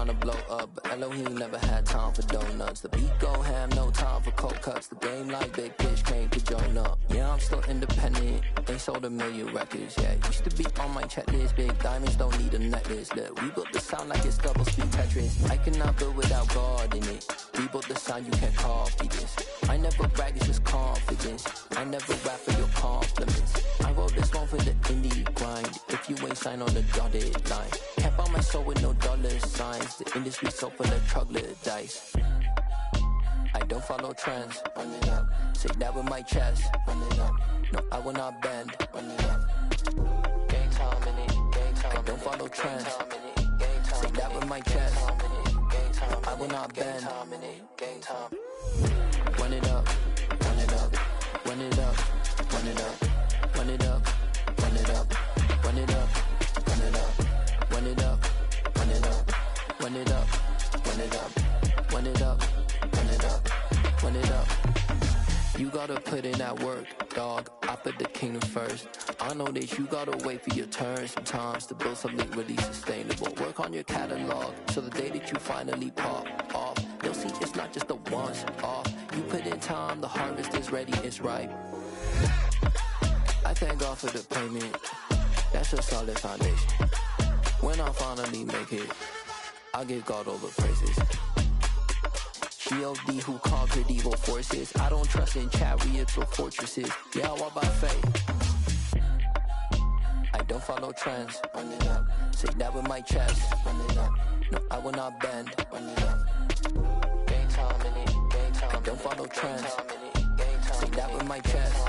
tryna blow up, but Elohim never had time for donuts. The beat go ham, no time for cold cuts. The game like Big Fish came to Jonah. Yeah, I'm still independent. They sold 1 million records. Yeah, used to be on my checklist. Big diamonds don't need a necklace. Look, we built the sound like it's double speed Tetris. I cannot build without God in it. We built the sound, you can't copy this. I never brag, it's just confidence. I never rap for your compliments. I wrote this one for the indie grind. If you ain't signed on the dotted line, can't buy my soul with no dollar signs. The industry so full of troglodytes. I don't follow trends. Run it up. Say that with my chest. Run it up. No, I will not bend. Run it up. Gang time in it. Gang time. I don't follow trends. Say that with my chest. No, I will not bend. Gang time. Run it up. Run it up. Run it up. Run it up. Run it up. Run it up. Run it up. Run it up. Run it up. Run it up. Run it up. Run it up. Run it up. Run it up. Run it up. You gotta put in that work, dog. I put the kingdom first. I know that you gotta wait for your turn sometimes to build something really sustainable. Work on your catalog, so the day that you finally pop off, you'll see it's not just a once off. You put in time, the harvest is ready, it's ripe. I thank God for the payment. That's a solid foundation. When I finally make it, I'll give God all the praises. G.O.D. who conquered evil forces. I don't trust in chariots or fortresses. Yeah, I walk by faith. I don't follow trends. Run it up. Say that with my chest. Run it up. No, I will not bend. Run it up. Gang time in it. Gang time. I don't follow trends. Say that with my chest.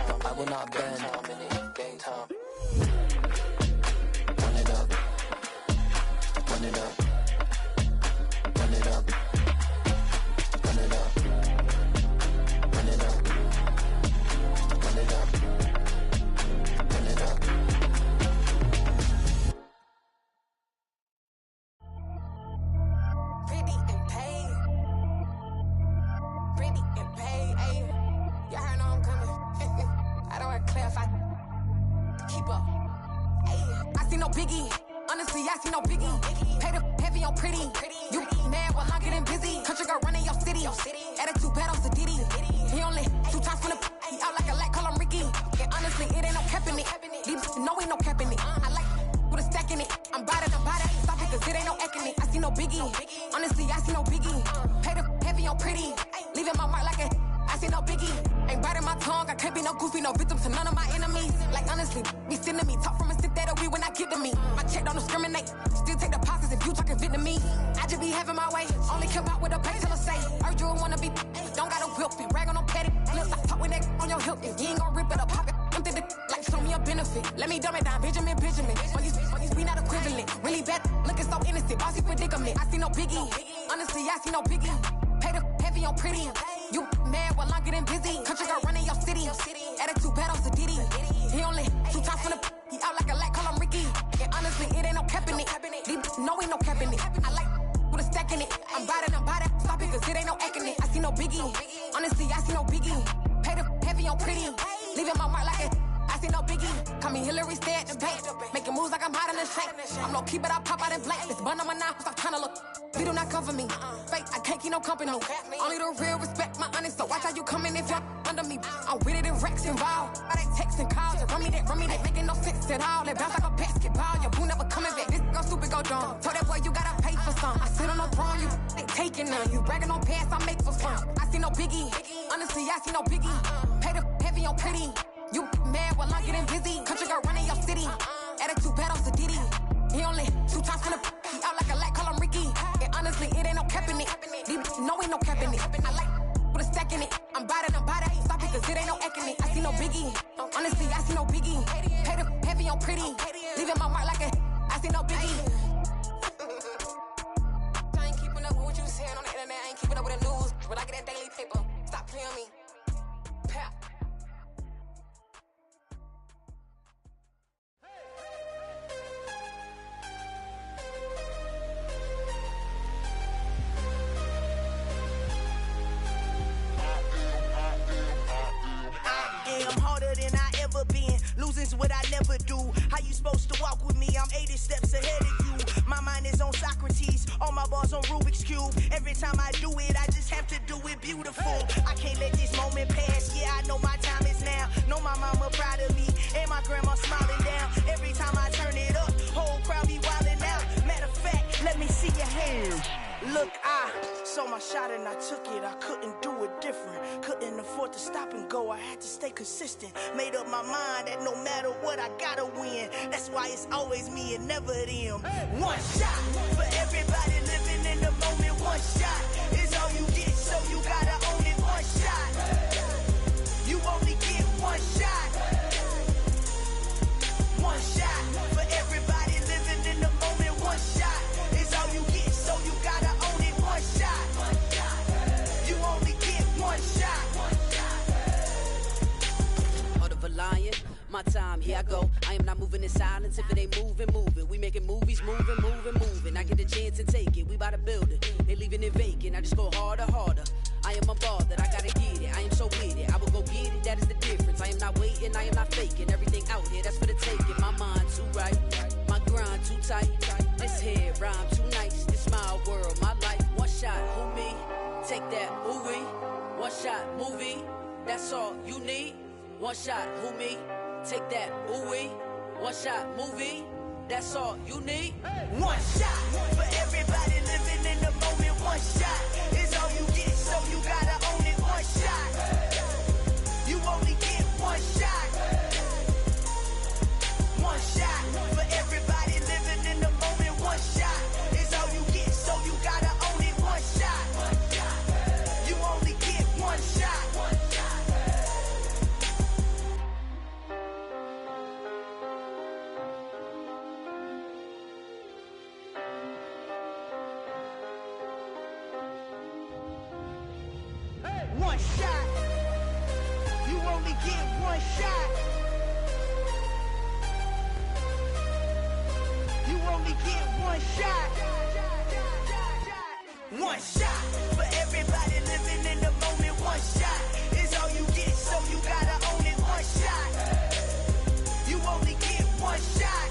No, I will not bend. Gang time. Run it up. Run it up. Run it up. Run it up. Run it up. Run it up. Run it up. Pretty and paid. Pretty and paid. Ayy. Y'all heard know I'm coming. I don't want to clarify. Keep up. Ayy. I see no biggie. Honestly, I see no biggie. Paid up heavy on pretty. You mad while I'm getting busy. Country girl running your city. Attitude bad on Diddy. He only 2 times from the he out like a light, call him Ricky. And honestly, it ain't no cap in it. These know ain't no cap in it. I like with a stack in it. I'm bout it. Stop it, cause it ain't no eck in it. I see no biggie. Honestly, I see no biggie. Paid up heavy on pretty. Leaving my mark like a I see no biggie. Ain't biting my tongue. I can't be no goofy, no victim to none of my enemies. Like honestly, be sending me talk from a stick that'll be when I get to me. My check don't discriminate. Still take deposits if you talking Vietnamese. I just be having my way. Only care about what the pay tell her say. Heard you wanna be don't gotta whip it. Rag on no petty. Lips like talk with that on your hip. If you ain't gon' rip it up, pop it. Empty the like show me a benefit. Let me dumb it down, Benjamin. On these we not equivalent. Really bad, looking so innocent. Bossy predicament. I see no biggie. Honestly, I see no biggie. Paid up heavy on pretty. You mad while I'm getting busy. Country girl running your city. Attitude bad on Diddy. He only 2 times from the he out like a light, call him Ricky. And honestly, it ain't no cap in it. These know ain't no cap in it. I like with a stack in it. I'm bout it. Stop it, cause it ain't no eck in it. I see no biggie. Honestly, I see no biggie. Paid up heavy on pretty. Leaving my mark like a I see no biggie. Call me Hillary, stay at the bank. Making moves like I'm hot in the shank. I'm low key, but I pop out in blank. This bun on my knife, stop trying to look. They do not cover me. Fake, I can't keep no company. Only the real respect my honest. So watch how you coming if you're under me. I'm with it in Rex involved. By they text and calls. Run me that. Making no sense at all. They bounce like a basketball. Your boo never coming back. This go stupid, go dumb. Told that boy you gotta pay for some. I sit on no throne, you ain't taking none. You bragging on pants, I make for fun. I see no biggie. Honestly, I see no biggie. Paid up heavy on pretty. You mad while I'm getting busy. Country girl running your city. Attitude bad on Diddy. He only 2 times from the he out like a light, call him Ricky. And honestly, it ain't no cap in it. These know ain't no cap in it. I like with a stack in it. I'm bout it. Stop it, cause it ain't no eck in it. I see no biggie. Honestly, I see no biggie. Paid up heavy on pretty. Leaving my mark like a I see no biggie. I ain't keeping up with what you saying on the internet. I ain't keeping up with the news. But I get that daily paper. Stop playing me. Pap. I'm harder than I ever been. Losing's what I never do. How you supposed to walk with me? I'm 80 steps ahead of you. My mind is on Socrates. on Rubik's Cube. Every time I do it, I just have to do it beautiful. I can't let this moment pass. Yeah, I know my time is now. Know my mama proud of me, and my grandma smiling down. Every time I turn it up, whole crowd be wildin' out. Matter of fact, let me see your hands. Look, I saw my shot and I took it. I couldn't do it different. Couldn't afford to stop and go. I had to stay consistent. Made up my mind that no matter what, I gotta win. That's why it's always me and never them. One shot for everybody living in the moment. One shot is all you get, so you gotta own it. One shot. You only get one shot. One shot for everybody living in the moment. One shot is all you get, so you gotta own it. One shot. You only get one shot. Heart of a lion, my time, here I go. I am not moving in silence. If it ain't moving, moving. We making movies, moving, moving, moving. I get a chance and take it. We bout to build it. They leaving it vacant. I just go harder, harder. I am unbothered, I gotta get it. I am so with it. I will go get it, that is the difference. I am not waiting, I am not faking. Everything out here, that's for the taking. My mind too right, my grind too tight. This head rhyme too nice. This my world, my life. One shot, who me? Take that, who we? One shot, movie. That's all you need. One shot, who me? Take that, who we? One shot, movie. That's all you need. One shot for everybody living in the moment. One shot is all you get, so you gotta own it. One shot. You only get one shot. One shot for everybody living in the moment. One shot is all you get, so you gotta own it. One shot. You only get one shot. One shot. You only get one shot. You only get one shot. One shot for everybody living in the moment. One shot is all you get, so you gotta own it. One shot. You only get one shot.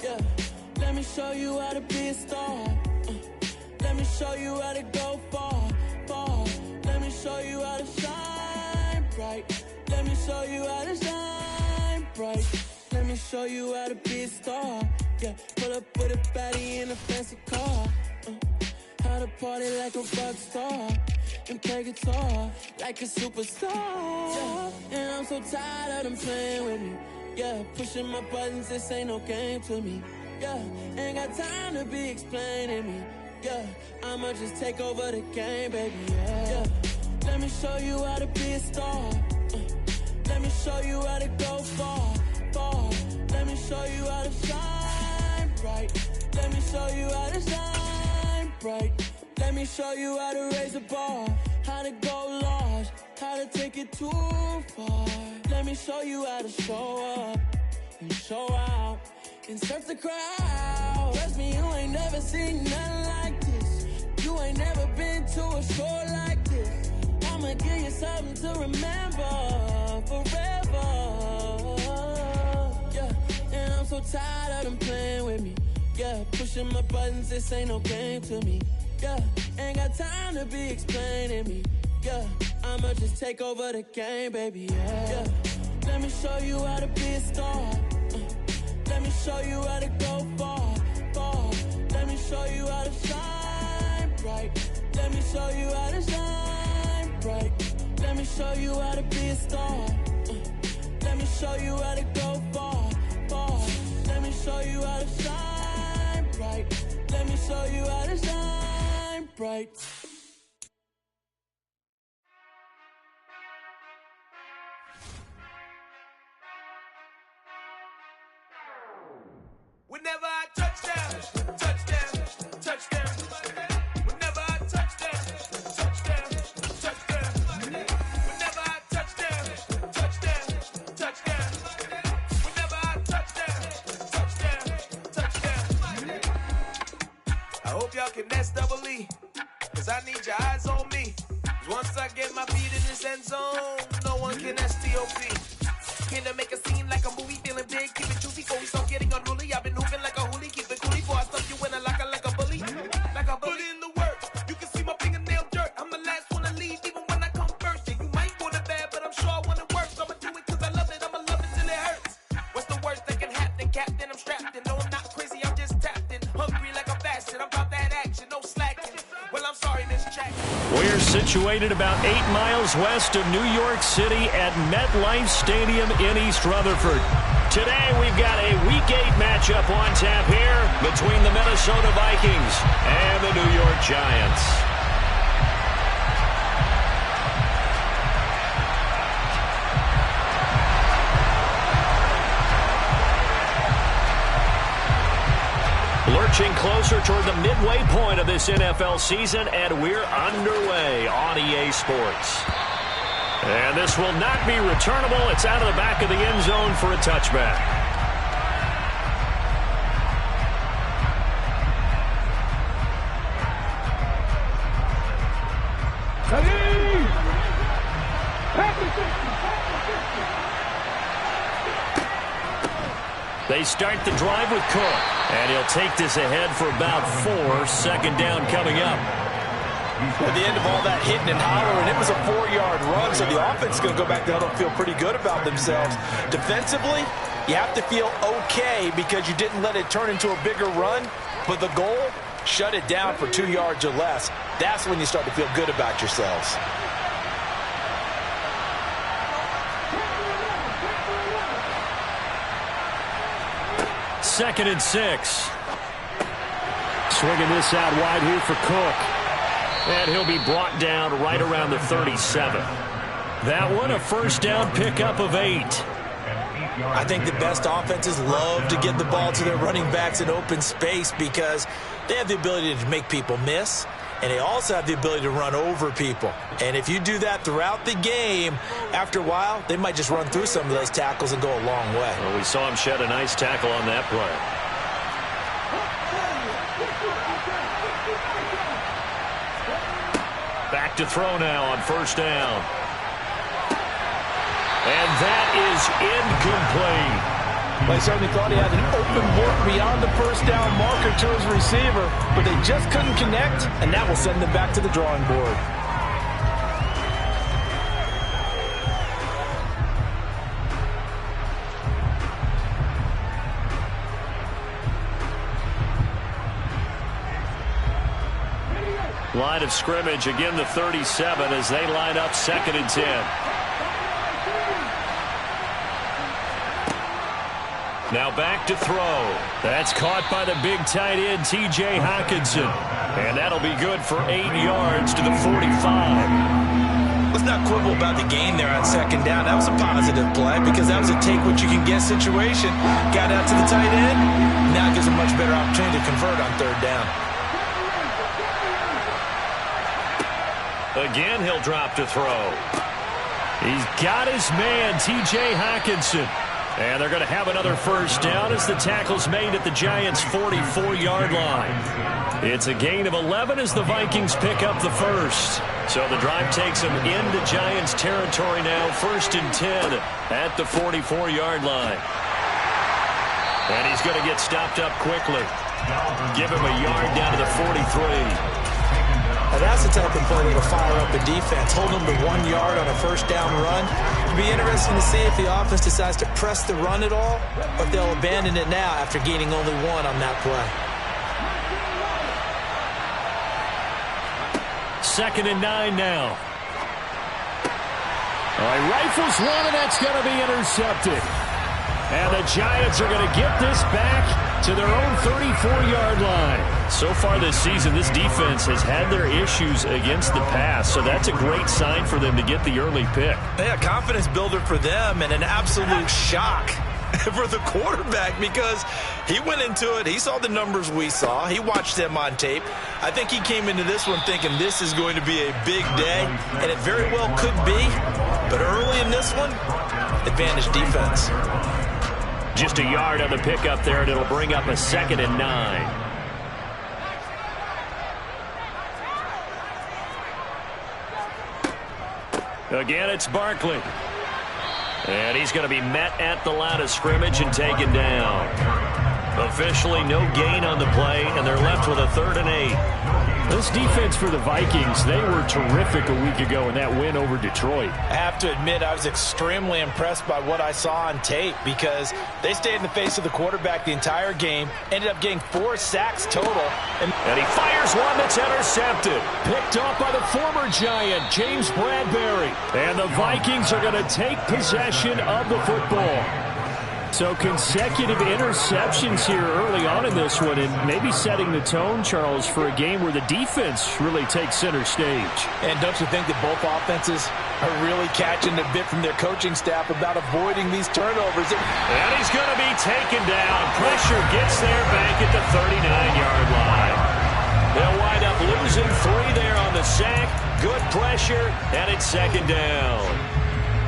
Yeah, let me show you how to be a star. Let me show you how to go far, far. Let me show you how to shine bright. Let me show you how to shine bright. Let me show you how to be a star. Yeah, pull up with a baddie in a fancy car. How to party like a rock star and play guitar like a superstar. Yeah, and I'm so tired of them playing with me. Yeah, pushing my buttons, this ain't no game to me. Yeah, ain't got time to be explaining me. Yeah, I'ma just take over the game, baby. Yeah, let me show you how to be a star. Let me show you how to go far, far. Let me show you how to shine bright. Let me show you how to shine bright. Let me show you how to raise a bar, how to go large, how to take it too far. Let me show you how to show up and show out and surf the crowd. Trust me, you ain't never seen nothing like this. You ain't never been to a show like this. I'ma give you something to remember forever. Yeah, and I'm so tired of them playing with me. Yeah, pushing my buttons, this ain't no game to me. Yeah, ain't got time to be explaining me. Yeah, I'ma just take over the game, baby. Yeah, let me show you how to be a star. Let me show you how to go far, far. Let me show you how to shine bright. Let me show you how to shine bright. Let me show you how to be a star. Let me show you how to go far, far. Let me show you how to shine bright. Let me show you how to shine bright. Whenever I touch down, touchdown, touchdown. Whenever I touch down, touchdown, touchdown. rockin', that's double E. Cause I need your eyes on me. Once I get my feet in this end zone, no one can STOP. Can I make a scene like a movie, feeling big, keep it juicy, before we start getting unruly. I've been hooping like a hoolie, keep it coolie, before I stuff you in a locker like a bully. Like a bully. Put in the work, you can see my fingernail dirt. I'm the last one to leave, even when I come first. Yeah, you might want it bad, but I'm sure I want it worse. I'ma do it cause I love it, I'ma love it till it hurts. What's the worst that can happen, Captain? I'm strapped in, no I'm not crazy, I'm just tapped in. Hungry like I'm fasting, I'm about that action, no slacking. Well, I'm sorry, Miss Jack. We're situated about 8 miles west of New York City at MetLife Stadium in East Rutherford. Today, we've got a Week 8 matchup on tap here between the Minnesota Vikings and the New York Giants. Lurching closer toward the midway point of this NFL season, and we're underway on EA Sports. And this will not be returnable. It's out of the back of the end zone for a touchback. They start the drive with Cook, and he'll take this ahead for about 4. Second down coming up. At the end of all that hitting and hollering, it was a 4-yard run, so the offense is going to go back down and feel pretty good about themselves. Defensively, you have to feel okay because you didn't let it turn into a bigger run, but the goal, shut it down for 2 yards or less. That's when you start to feel good about yourselves. Second and 6. Swinging this out wide here for Cook. And he'll be brought down right around the 37. That one, a first down pickup of 8. I think the best offenses love to get the ball to their running backs in open space because they have the ability to make people miss, and they also have the ability to run over people. And if you do that throughout the game, after a while, they might just run through some of those tackles and go a long way. Well, we saw him shed a nice tackle on that play. Back to throw now on first down. And that is incomplete. Well, he certainly thought he had an open look beyond the first down marker to his receiver, but they just couldn't connect, and that will send them back to the drawing board. Line of scrimmage, again the 37 as they line up second and 10. Now back to throw. That's caught by the big tight end, T.J. Hockenson. And that'll be good for 8 yards to the 45. Let's not quibble about the gain there on second down. That was a positive play because that was a take-what-you-can-get situation. Got out to the tight end. Now gives a much better opportunity to convert on third down. Again, he'll drop to throw. He's got his man, T.J. Hockenson. And they're going to have another first down as the tackle's made at the Giants' 44-yard line. It's a gain of 11 as the Vikings pick up the first. So the drive takes them into Giants territory now, first and 10 at the 44-yard line. And he's going to get stopped up quickly. Give him a yard down to the 43. Now that's the type of play that will fire up a defense. Hold them to 1 yard on a first down run. It'll be interesting to see if the offense decides to press the run at all, or if they'll abandon it now after gaining only 1 on that play. Second and 9 now. All right, rifles one, and that's going to be intercepted. And the Giants are going to get this back to their own 34-yard line. So far this season, this defense has had their issues against the pass, so that's a great sign for them to get the early pick. Yeah, confidence builder for them and an absolute shock for the quarterback because he went into it. He saw the numbers we saw. He watched them on tape. I think he came into this one thinking this is going to be a big day, and it very well could be. But early in this one, advantage defense. Just a yard on the pickup there, and it'll bring up a second and 9. Again, it's Barkley. And he's going to be met at the line of scrimmage and taken down. Officially no gain on the play, and they're left with a 3rd and 8. This defense for the Vikings, they were terrific a week ago in that win over Detroit. I have to admit, I was extremely impressed by what I saw on tape because they stayed in the face of the quarterback the entire game, ended up getting 4 sacks total. And he fires one that's intercepted. Picked off by the former Giant, James Bradbury. And the Vikings are going to take possession of the football. So consecutive interceptions here early on in this one, and maybe setting the tone, Charles, for a game where the defense really takes center stage. And don't you think that both offenses are really catching a bit from their coaching staff about avoiding these turnovers? And he's going to be taken down. Pressure gets there back at the 39-yard line. They'll wind up losing 3 there on the sack. Good pressure, and it's 2nd down.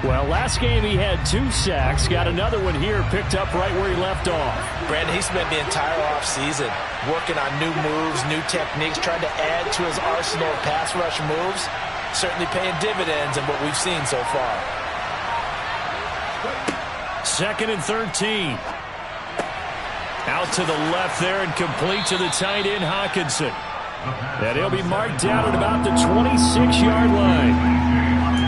Well, last game he had 2 sacks. Got another one here, picked up right where he left off. Brandon, he spent the entire offseason working on new moves, new techniques, trying to add to his arsenal of pass rush moves. Certainly paying dividends in what we've seen so far. 2nd and 13. Out to the left there and complete to the tight end, Hockenson. And he'll be marked down at about the 26-yard line.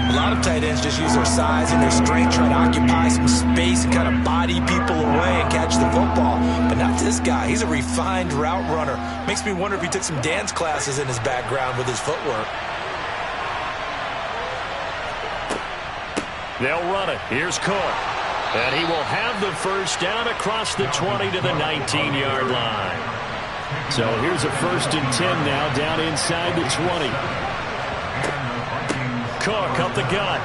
A lot of tight ends just use their size and their strength, try to occupy some space and kind of body people away and catch the football. But not this guy. He's a refined route runner. Makes me wonder if he took some dance classes in his background with his footwork. They'll run it. Here's Cook. And he will have the first down across the 20 to the 19-yard line. So here's a 1st and 10 now down inside the 20. Cook up the gut.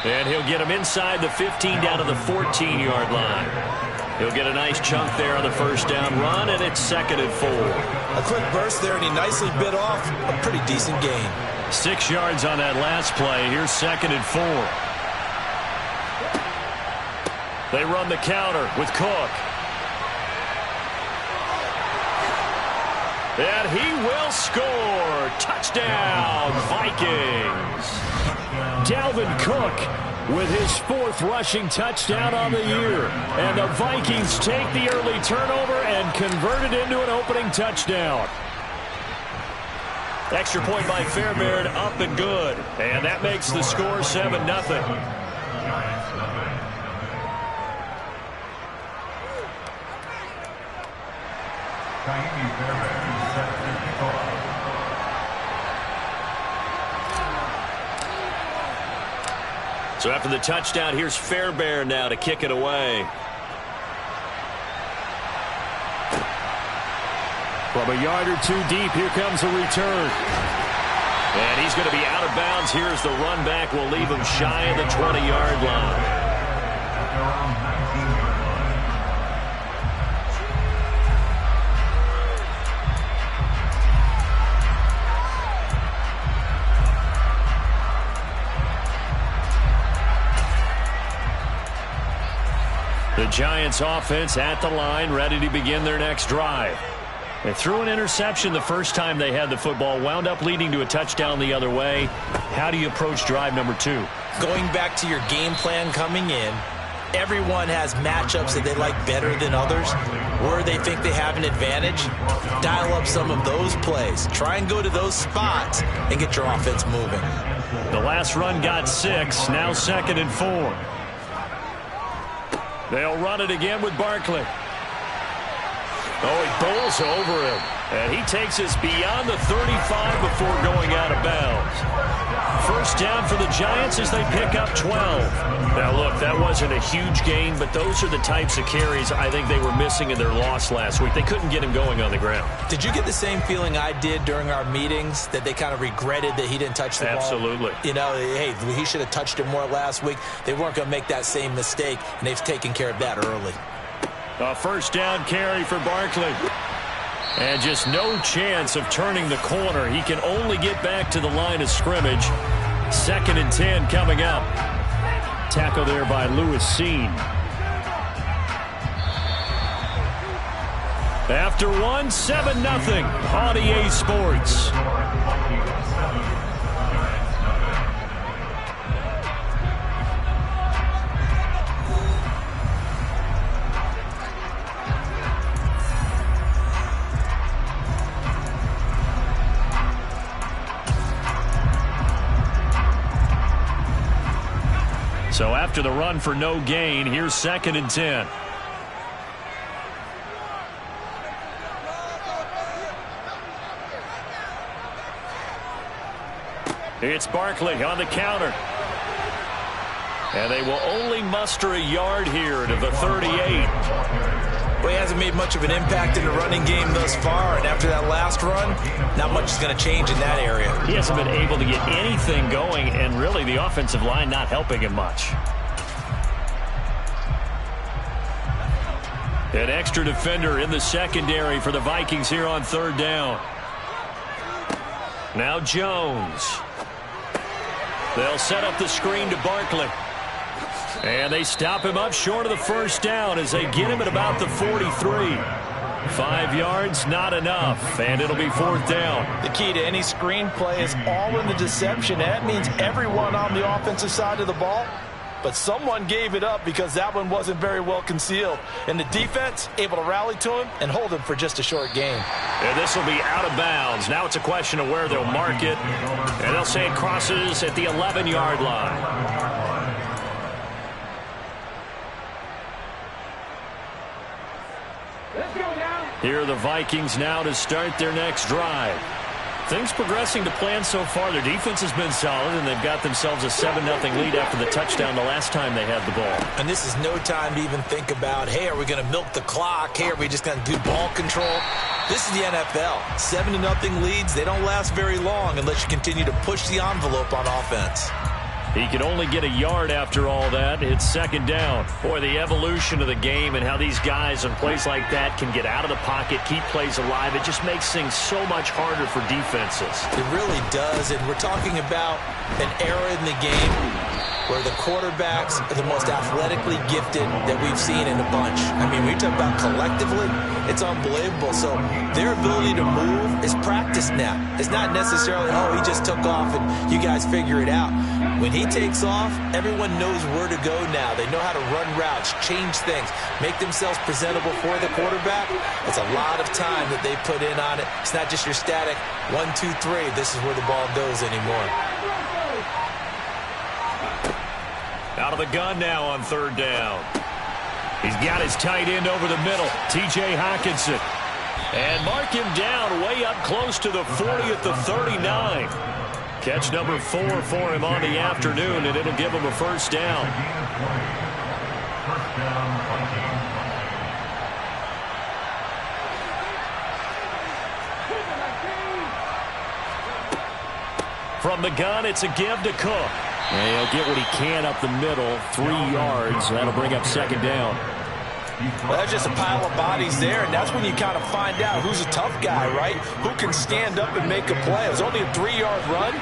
And he'll get him inside the 15 down to the 14-yard line. He'll get a nice chunk there on the first down run, and it's 2nd and 4. A quick burst there, and he nicely bit off a pretty decent gain. 6 yards on that last play. Here's 2nd and 4. They run the counter with Cook. And he will score. Touchdown, Vikings. Dalvin Cook with his 4th rushing touchdown on the year. And the Vikings take the early turnover and convert it into an opening touchdown. Extra point by Fairbairn, up and good. And that makes the score 7-0. So after the touchdown, here's Fairbairn now to kick it away. From a yard or 2 deep, here comes a return. And he's going to be out of bounds. Here's the run back. Will leave him shy of the 20-yard line. The Giants offense at the line, ready to begin their next drive. They threw an interception the first time they had the football, wound up leading to a touchdown the other way. How do you approach drive number 2? Going back to your game plan coming in, everyone has matchups that they like better than others. Where they think they have an advantage, dial up some of those plays. Try and go to those spots and get your offense moving. The last run got 6, now 2nd and 4. They'll run it again with Barkley. Oh, he bowls over him. And he takes us beyond the 35 before going out of bounds. First down for the Giants as they pick up 12. Now, look, that wasn't a huge gain, but those are the types of carries I think they were missing in their loss last week. They couldn't get him going on the ground. Did you get the same feeling I did during our meetings, that they kind of regretted that he didn't touch the ball? Absolutely. You know, hey, he should have touched it more last week. They weren't going to make that same mistake, and they've taken care of that early. A first down carry for Barkley. And just no chance of turning the corner. He can only get back to the line of scrimmage. 2nd and 10 coming up. Tackle there by Lewis Seen. After 1, 7-0 on EA Sports. So after the run for no gain, here's 2nd and 10. It's Barkley on the counter. And they will only muster a yard here to the 38. Well, he hasn't made much of an impact in the running game thus far, and after that last run, not much is going to change in that area. He hasn't been able to get anything going, and really the offensive line not helping him much. An extra defender in the secondary for the Vikings here on 3rd down. Now Jones. They'll set up the screen to Barkley. And they stop him up short of the 1st down as they get him at about the 43. 5 yards, not enough, and it'll be 4th down. The key to any screen play is all in the deception. That means everyone on the offensive side of the ball, but someone gave it up because that one wasn't very well concealed. And the defense able to rally to him and hold him for just a short gain. And this will be out of bounds. Now it's a question of where they'll mark it. And they'll say it crosses at the 11-yard line. Here are the Vikings now to start their next drive. Things progressing to plan so far. Their defense has been solid, and they've got themselves a 7-0 lead after the touchdown the last time they had the ball. And this is no time to even think about, hey, are we going to milk the clock? Hey, are we just going to do ball control? This is the NFL. 7-0 leads, they don't last very long unless you continue to push the envelope on offense. He can only get a yard after all that. It's 2nd down. Boy, the evolution of the game and how these guys on plays like that can get out of the pocket, keep plays alive, it just makes things so much harder for defenses. It really does, and we're talking about an era in the game where the quarterbacks are the most athletically gifted that we've seen in a bunch. I mean, when you talk about collectively, it's unbelievable. So their ability to move is practiced now. It's not necessarily, oh, he just took off and you guys figure it out. When he takes off, everyone knows where to go now. They know how to run routes, change things, make themselves presentable for the quarterback. It's a lot of time that they put in on it. It's not just your static 1, 2, 3. This is where the ball goes anymore. Out of the gun now on 3rd down. He's got his tight end over the middle, T.J. Hockenson. And mark him down way up close to the 40 at the 39. Catch number 4 for him on the afternoon, and it'll give him a 1st down. From the gun, it's a give to Cook. And he'll get what he can up the middle, 3 yards. That'll bring up 2nd down. Well, that's just a pile of bodies there, and that's when you kind of find out who's a tough guy, right? Who can stand up and make a play. It was only a 3-yard run,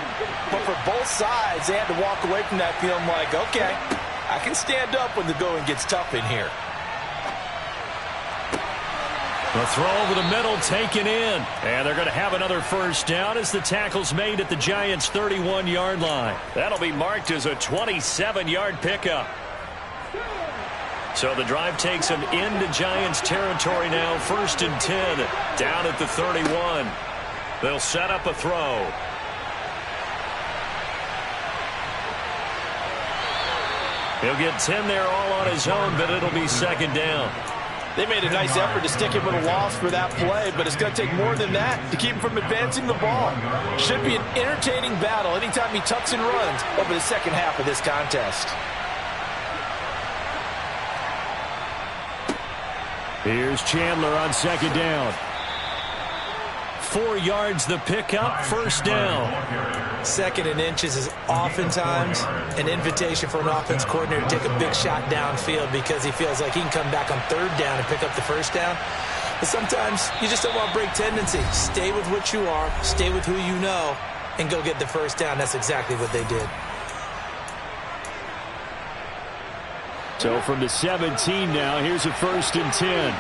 but for both sides, they had to walk away from that feeling like, okay, I can stand up when the going gets tough in here. The throw over the middle taken in. And they're going to have another 1st down as the tackle's made at the Giants' 31-yard line. That'll be marked as a 27-yard pickup. So the drive takes them into Giants territory now. 1st and 10 down at the 31. They'll set up a throw. He'll get 10 there all on his own, but it'll be 2nd down. They made a nice effort to stick him with a loss for that play, but it's going to take more than that to keep him from advancing the ball. Should be an entertaining battle anytime he tucks and runs over the second half of this contest. Here's Chandler on 2nd down. 4 yards the pickup, 1st down. 2nd and inches is oftentimes an invitation for an offense coordinator to take a big shot downfield because he feels like he can come back on 3rd down and pick up the 1st down. But sometimes you just don't want to break tendency. Stay with what you are, stay with who you know, and go get the 1st down. That's exactly what they did. So from the 17 now, here's a 1st and 10.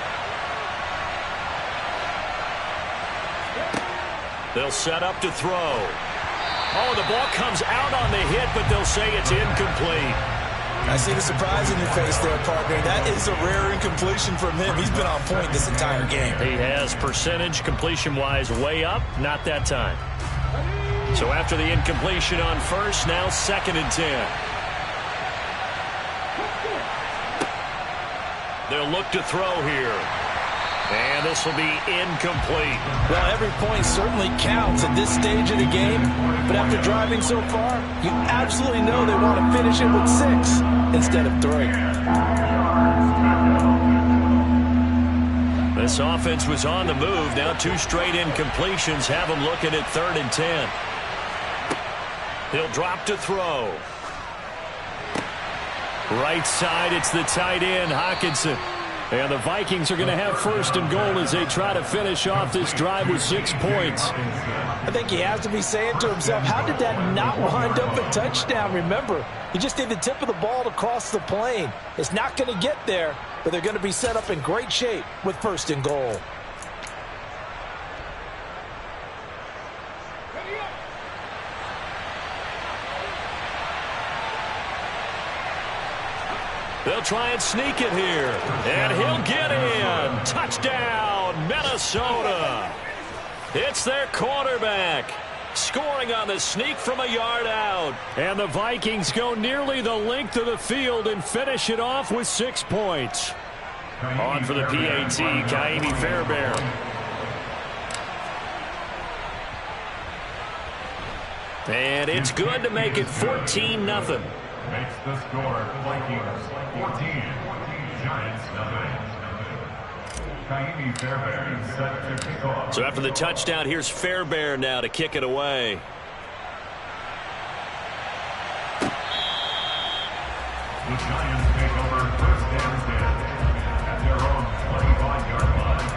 They'll set up to throw. Oh, the ball comes out on the hit, but they'll say it's incomplete. I see the surprise in your face there, partner. That is a rare incompletion from him. He's been on point this entire game. He has percentage completion-wise way up, not that time. So after the incompletion on 1st, now 2nd and 10. They'll look to throw here. And this will be incomplete. Well, every point certainly counts at this stage of the game. But after driving so far, you absolutely know they want to finish it with 6 instead of 3. This offense was on the move. Now 2 straight incompletions have them looking at 3rd and 10. He'll drop to throw. Right side, it's the tight end, Hockenson. And the Vikings are going to have 1st and goal as they try to finish off this drive with 6 points. I think he has to be saying to himself, how did that not wind up a touchdown? Remember, you just need the tip of the ball to cross the plane. It's not going to get there, but they're going to be set up in great shape with 1st and goal. They'll try and sneak it here. And he'll get in. Touchdown, Minnesota. It's their quarterback. Scoring on the sneak from a yard out. And the Vikings go nearly the length of the field and finish it off with 6 points. On for the PAT, Kaimi Fairbairn. And it's good to make it 14-0. Makes the score Vikings 14, Giants nothing. Kaimi Fairbairn set to kick off. So after the touchdown, here's Fairbairn now to kick it away. The Giants take over 1st and 10 at their own 25-yard line.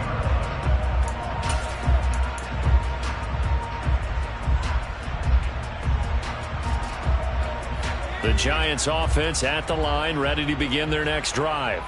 The Giants offense at the line, ready to begin their next drive.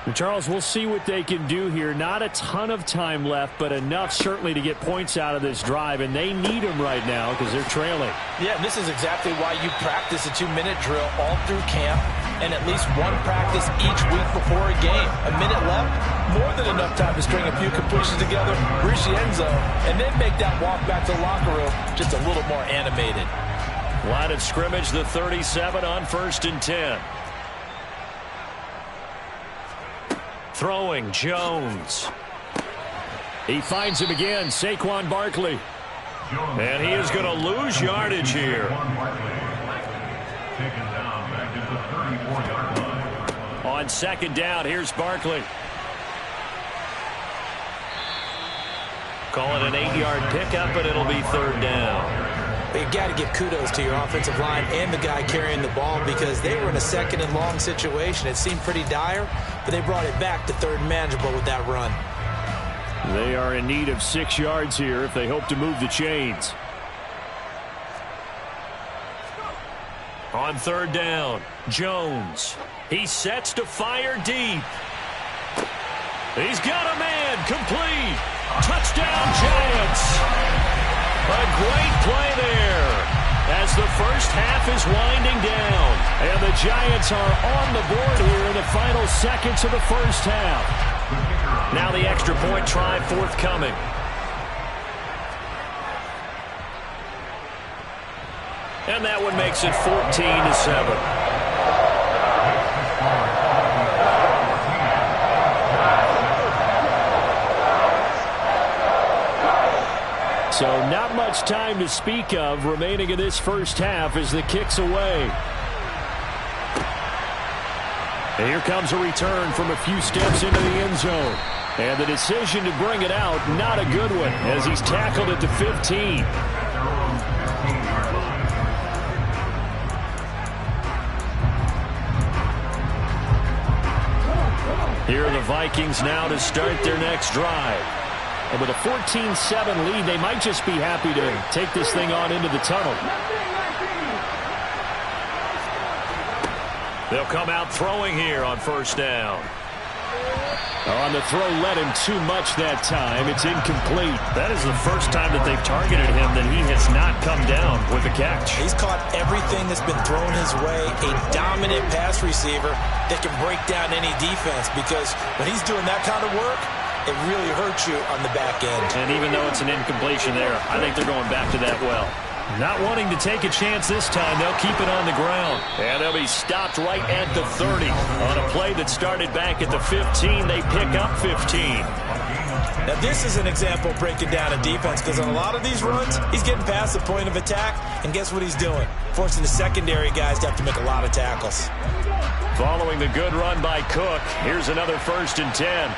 And Charles, we'll see what they can do here. Not a ton of time left, but enough certainly to get points out of this drive, and they need them right now because they're trailing. Yeah, and this is exactly why you practice a 2-minute drill all through camp and at least one practice each week before a game. A minute left, more than enough time to string a few completions together, reach the end zone, and then make that walk back to the locker room just a little more animated. Line of scrimmage, the 37 on 1st and 10. Throwing, Jones. He finds him again, Saquon Barkley. And he is going to lose yardage here. Taken down back at the 34-yard line. On 2nd down, here's Barkley. Call it an 8-yard pickup, but it'll be 3rd down. You've got to give kudos to your offensive line and the guy carrying the ball because they were in a 2nd and long situation. It seemed pretty dire, but they brought it back to 3rd and manageable with that run. They are in need of 6 yards here if they hope to move the chains. On 3rd down, Jones. He sets to fire deep. He's got a man, complete. Touchdown, Giants. A great play there as the first half is winding down. And the Giants are on the board here in the final seconds of the first half. Now the extra point try forthcoming. And that one makes it 14-7. So not much time to speak of remaining in this first half as the kick's away. And here comes a return from a few steps into the end zone. And the decision to bring it out, not a good one, as he's tackled at the 15. Here are the Vikings now to start their next drive. And with a 14-7 lead, they might just be happy to take this thing on into the tunnel. They'll come out throwing here on 1st down. On the throw, led him too much that time. It's incomplete. That is the first time that they've targeted him that he has not come down with a catch. He's caught everything that's been thrown his way. A dominant pass receiver that can break down any defense because when he's doing that kind of work, it really hurts you on the back end. And even though it's an incompletion there, I think they're going back to that well. Not wanting to take a chance this time, they'll keep it on the ground. And they'll be stopped right at the 30. On a play that started back at the 15, they pick up 15. Now this is an example of breaking down a defense, because on a lot of these runs, he's getting past the point of attack, and guess what he's doing? Forcing the secondary guys to have to make a lot of tackles. Following the good run by Cook, here's another 1st and 10.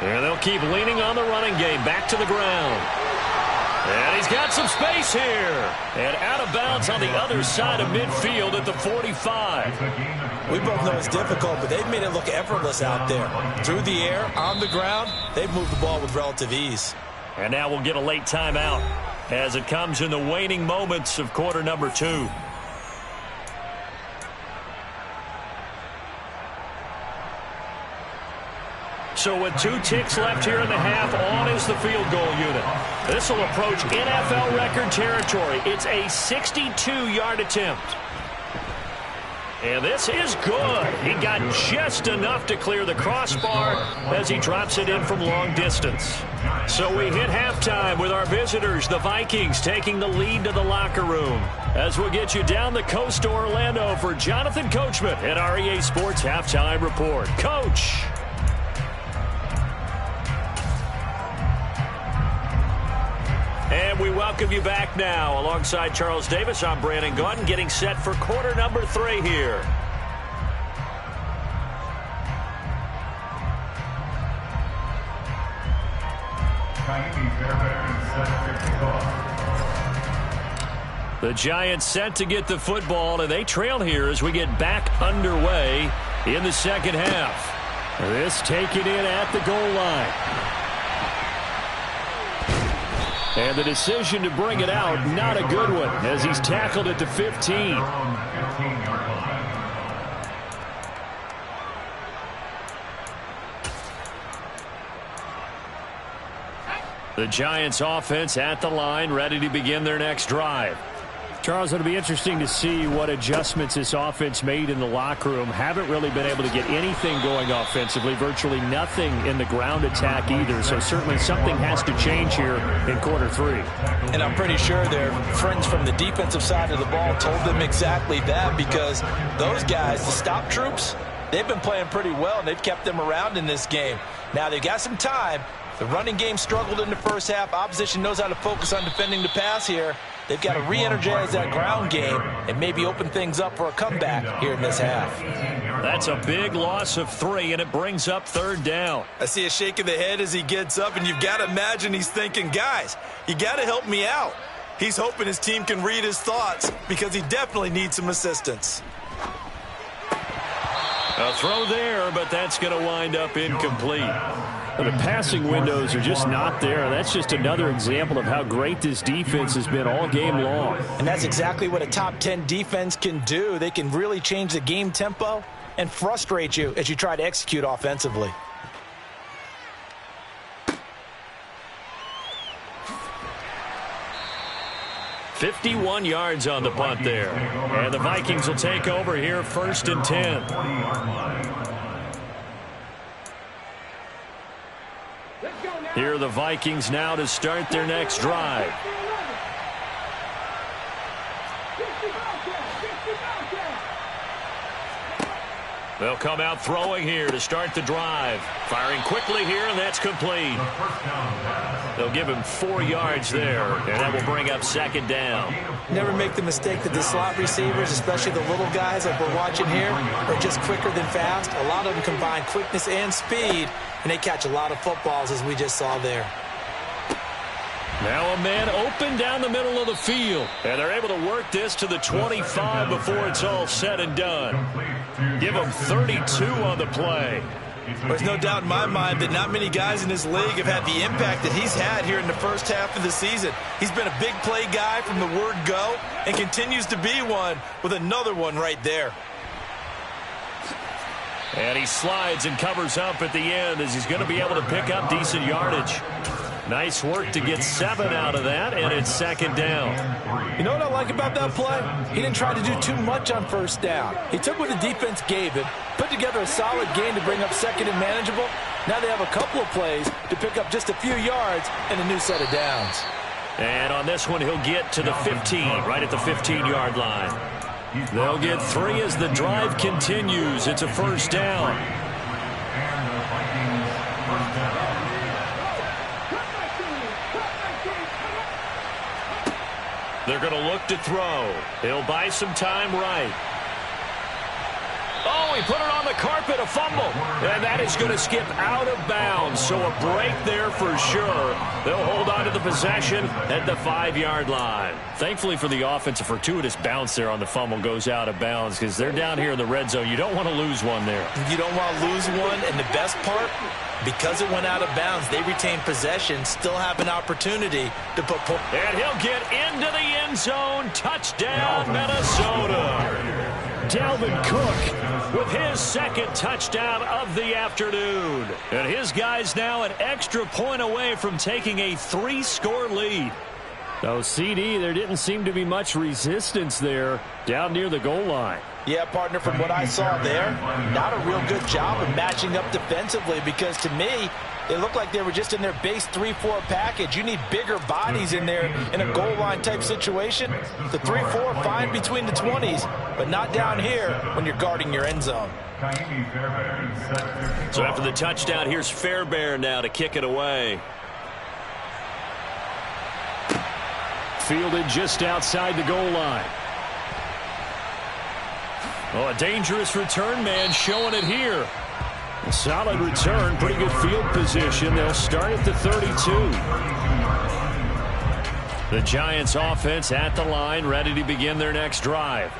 And they'll keep leaning on the running game. Back to the ground. And he's got some space here. And out of bounds on the other side of midfield at the 45. We both know it's difficult, but they've made it look effortless out there. Through the air, on the ground, they've moved the ball with relative ease. And now we'll get a late timeout as it comes in the waning moments of quarter number 2. So with 2 ticks left here in the half, on is the field goal unit. This will approach NFL record territory. It's a 62-yard attempt. And this is good. He got just enough to clear the crossbar as he drops it in from long distance. So we hit halftime with our visitors, the Vikings, taking the lead to the locker room. As we'll get you down the coast to Orlando for Jonathan Coachman at our EA Sports Halftime Report. Coach. And we welcome you back now. Alongside Charles Davis, I'm Brandon Gaudin, getting set for quarter number 3 here. The Giants set to get the football, and they trail here as we get back underway in the second half. This taken in at the goal line. And the decision to bring it out, not a good one, as he's tackled at the 15. The Giants offense at the line, ready to begin their next drive. Charles, it'll be interesting to see what adjustments this offense made in the locker room. Haven't really been able to get anything going offensively, virtually nothing in the ground attack either. So certainly something has to change here in quarter 3. And I'm pretty sure their friends from the defensive side of the ball told them exactly that, because those guys, the stop troops, they've been playing pretty well, and they've kept them around in this game. Now they've got some time. The running game struggled in the first half. Opposition knows how to focus on defending the pass here. They've got to re-energize that ground game and maybe open things up for a comeback here in this half. That's a big loss of 3, and it brings up 3rd down. I see a shake of the head as he gets up, and you've got to imagine he's thinking, guys, you got to help me out. He's hoping his team can read his thoughts, because he definitely needs some assistance. A throw there, but that's going to wind up incomplete. The passing windows are just not there. That's just another example of how great this defense has been all game long. And that's exactly what a top 10 defense can do. They can really change the game tempo and frustrate you as you try to execute offensively. "51 yards on the punt there. And the Vikings will take over here, 1st and 10. Here are the Vikings now to start their next drive. They'll come out throwing here to start the drive. Firing quickly here, and that's complete. They'll give him 4 yards there, and that will bring up 2nd down. Never make the mistake that the slot receivers, especially the little guys like we're watching here, are just quicker than fast. A lot of them combine quickness and speed, and they catch a lot of footballs, as we just saw there. Now a man open down the middle of the field, and they're able to work this to the 25 before it's all said and done. Give him 32 on the play. There's no doubt in my mind that not many guys in this league have had the impact that he's had here in the first half of the season. He's been a big play guy from the word go and continues to be one with another one right there. And he slides and covers up at the end as he's going to be able to pick up decent yardage. Nice work to get 7 out of that, and it's 2nd down. You know what I like about that play? He didn't try to do too much on 1st down. He took what the defense gave him, put together a solid game to bring up 2nd and manageable, Now they have a couple of plays to pick up just a few yards and a new set of downs. And on this one, he'll get to the 15, right at the 15-yard line. They'll get 3 as the drive continues. It's a first down. They're going to look to throw. He'll buy some time right. Oh, he put it on the carpet, a fumble. And that is going to skip out of bounds. So a break there for sure. They'll hold on to the possession at the 5-yard line. Thankfully for the offense, a fortuitous bounce there on the fumble goes out of bounds because they're down here in the red zone. You don't want to lose one there. You don't want to lose one. And the best part, because it went out of bounds, they retain possession, still have an opportunity to put points. And he'll get into the end zone. Touchdown, Minnesota. Dalvin Cook with his second touchdown of the afternoon. And his guys now an extra point away from taking a 3-score lead. So, CD, there didn't seem to be much resistance there down near the goal line. Yeah, partner, from what I saw there, not a real good job of matching up defensively because to me, it looked like they were just in their base 3-4 package. You need bigger bodies in there in a goal line type situation. The 3-4 fine between the 20s, but not down here when you're guarding your end zone. So after the touchdown, here's Fairbairn now to kick it away. Fielded just outside the goal line. Oh, a dangerous return man showing it here. A solid return, pretty good field position. They'll start at the 32. The Giants offense at the line, ready to begin their next drive.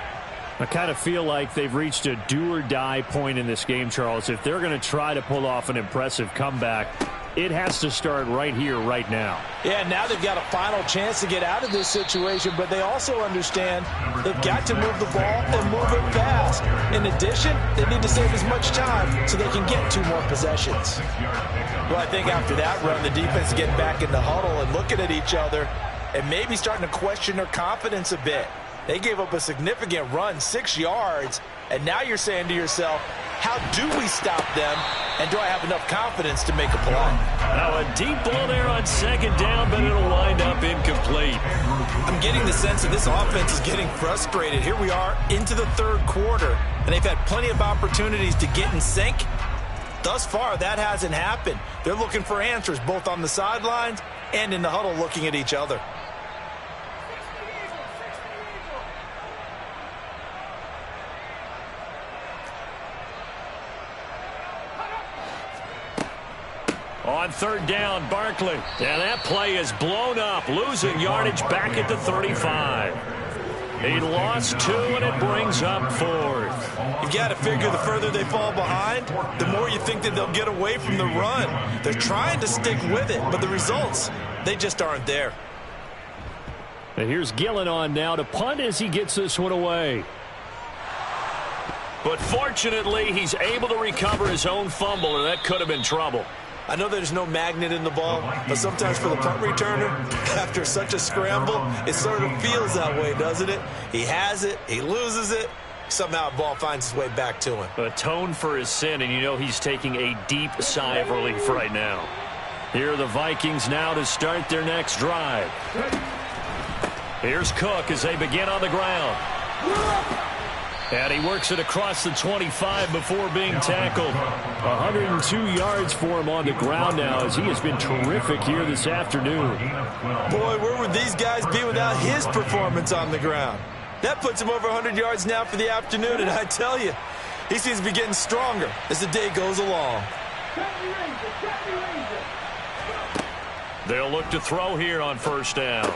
I kind of feel like they've reached a do-or-die point in this game, Charles. If they're going to try to pull off an impressive comeback, it has to start right here, right now. Yeah, now they've got a final chance to get out of this situation, but they also understand they've got to move the ball and move it fast. In addition, they need to save as much time so they can get 2 more possessions. Well, I think after that run, the defense getting back in the huddle and looking at each other and maybe starting to question their confidence a bit. They gave up a significant run, 6 yards, and now you're saying to yourself, how do we stop them, and do I have enough confidence to make a play? Now a deep ball there on second down, but it'll wind up incomplete. I'm getting the sense that this offense is getting frustrated. Here we are into the 3rd quarter, and they've had plenty of opportunities to get in sync. Thus far, that hasn't happened. They're looking for answers both on the sidelines and in the huddle looking at each other. On 3rd down, Barkley. And that play is blown up, losing yardage back at the 35. He lost 2, and it brings up 4th. You've got to figure the further they fall behind, the more you think that they'll get away from the run. They're trying to stick with it, but the results, they just aren't there. And here's Gillen on now to punt as he gets this one away. But fortunately, he's able to recover his own fumble, and that could have been trouble. I know there's no magnet in the ball, but sometimes for the punt returner, after such a scramble, it sort of feels that way, doesn't it? He has it, he loses it, somehow the ball finds its way back to him. Atone for his sin, and you know he's taking a deep sigh of relief right now. Here are the Vikings now to start their next drive. Here's Cook as they begin on the ground. And he works it across the 25 before being tackled. 102 yards for him on the ground now as he has been terrific here this afternoon. Boy, where would these guys be without his performance on the ground? That puts him over 100 yards now for the afternoon, and I tell you, he seems to be getting stronger as the day goes along. They'll look to throw here on 1st down.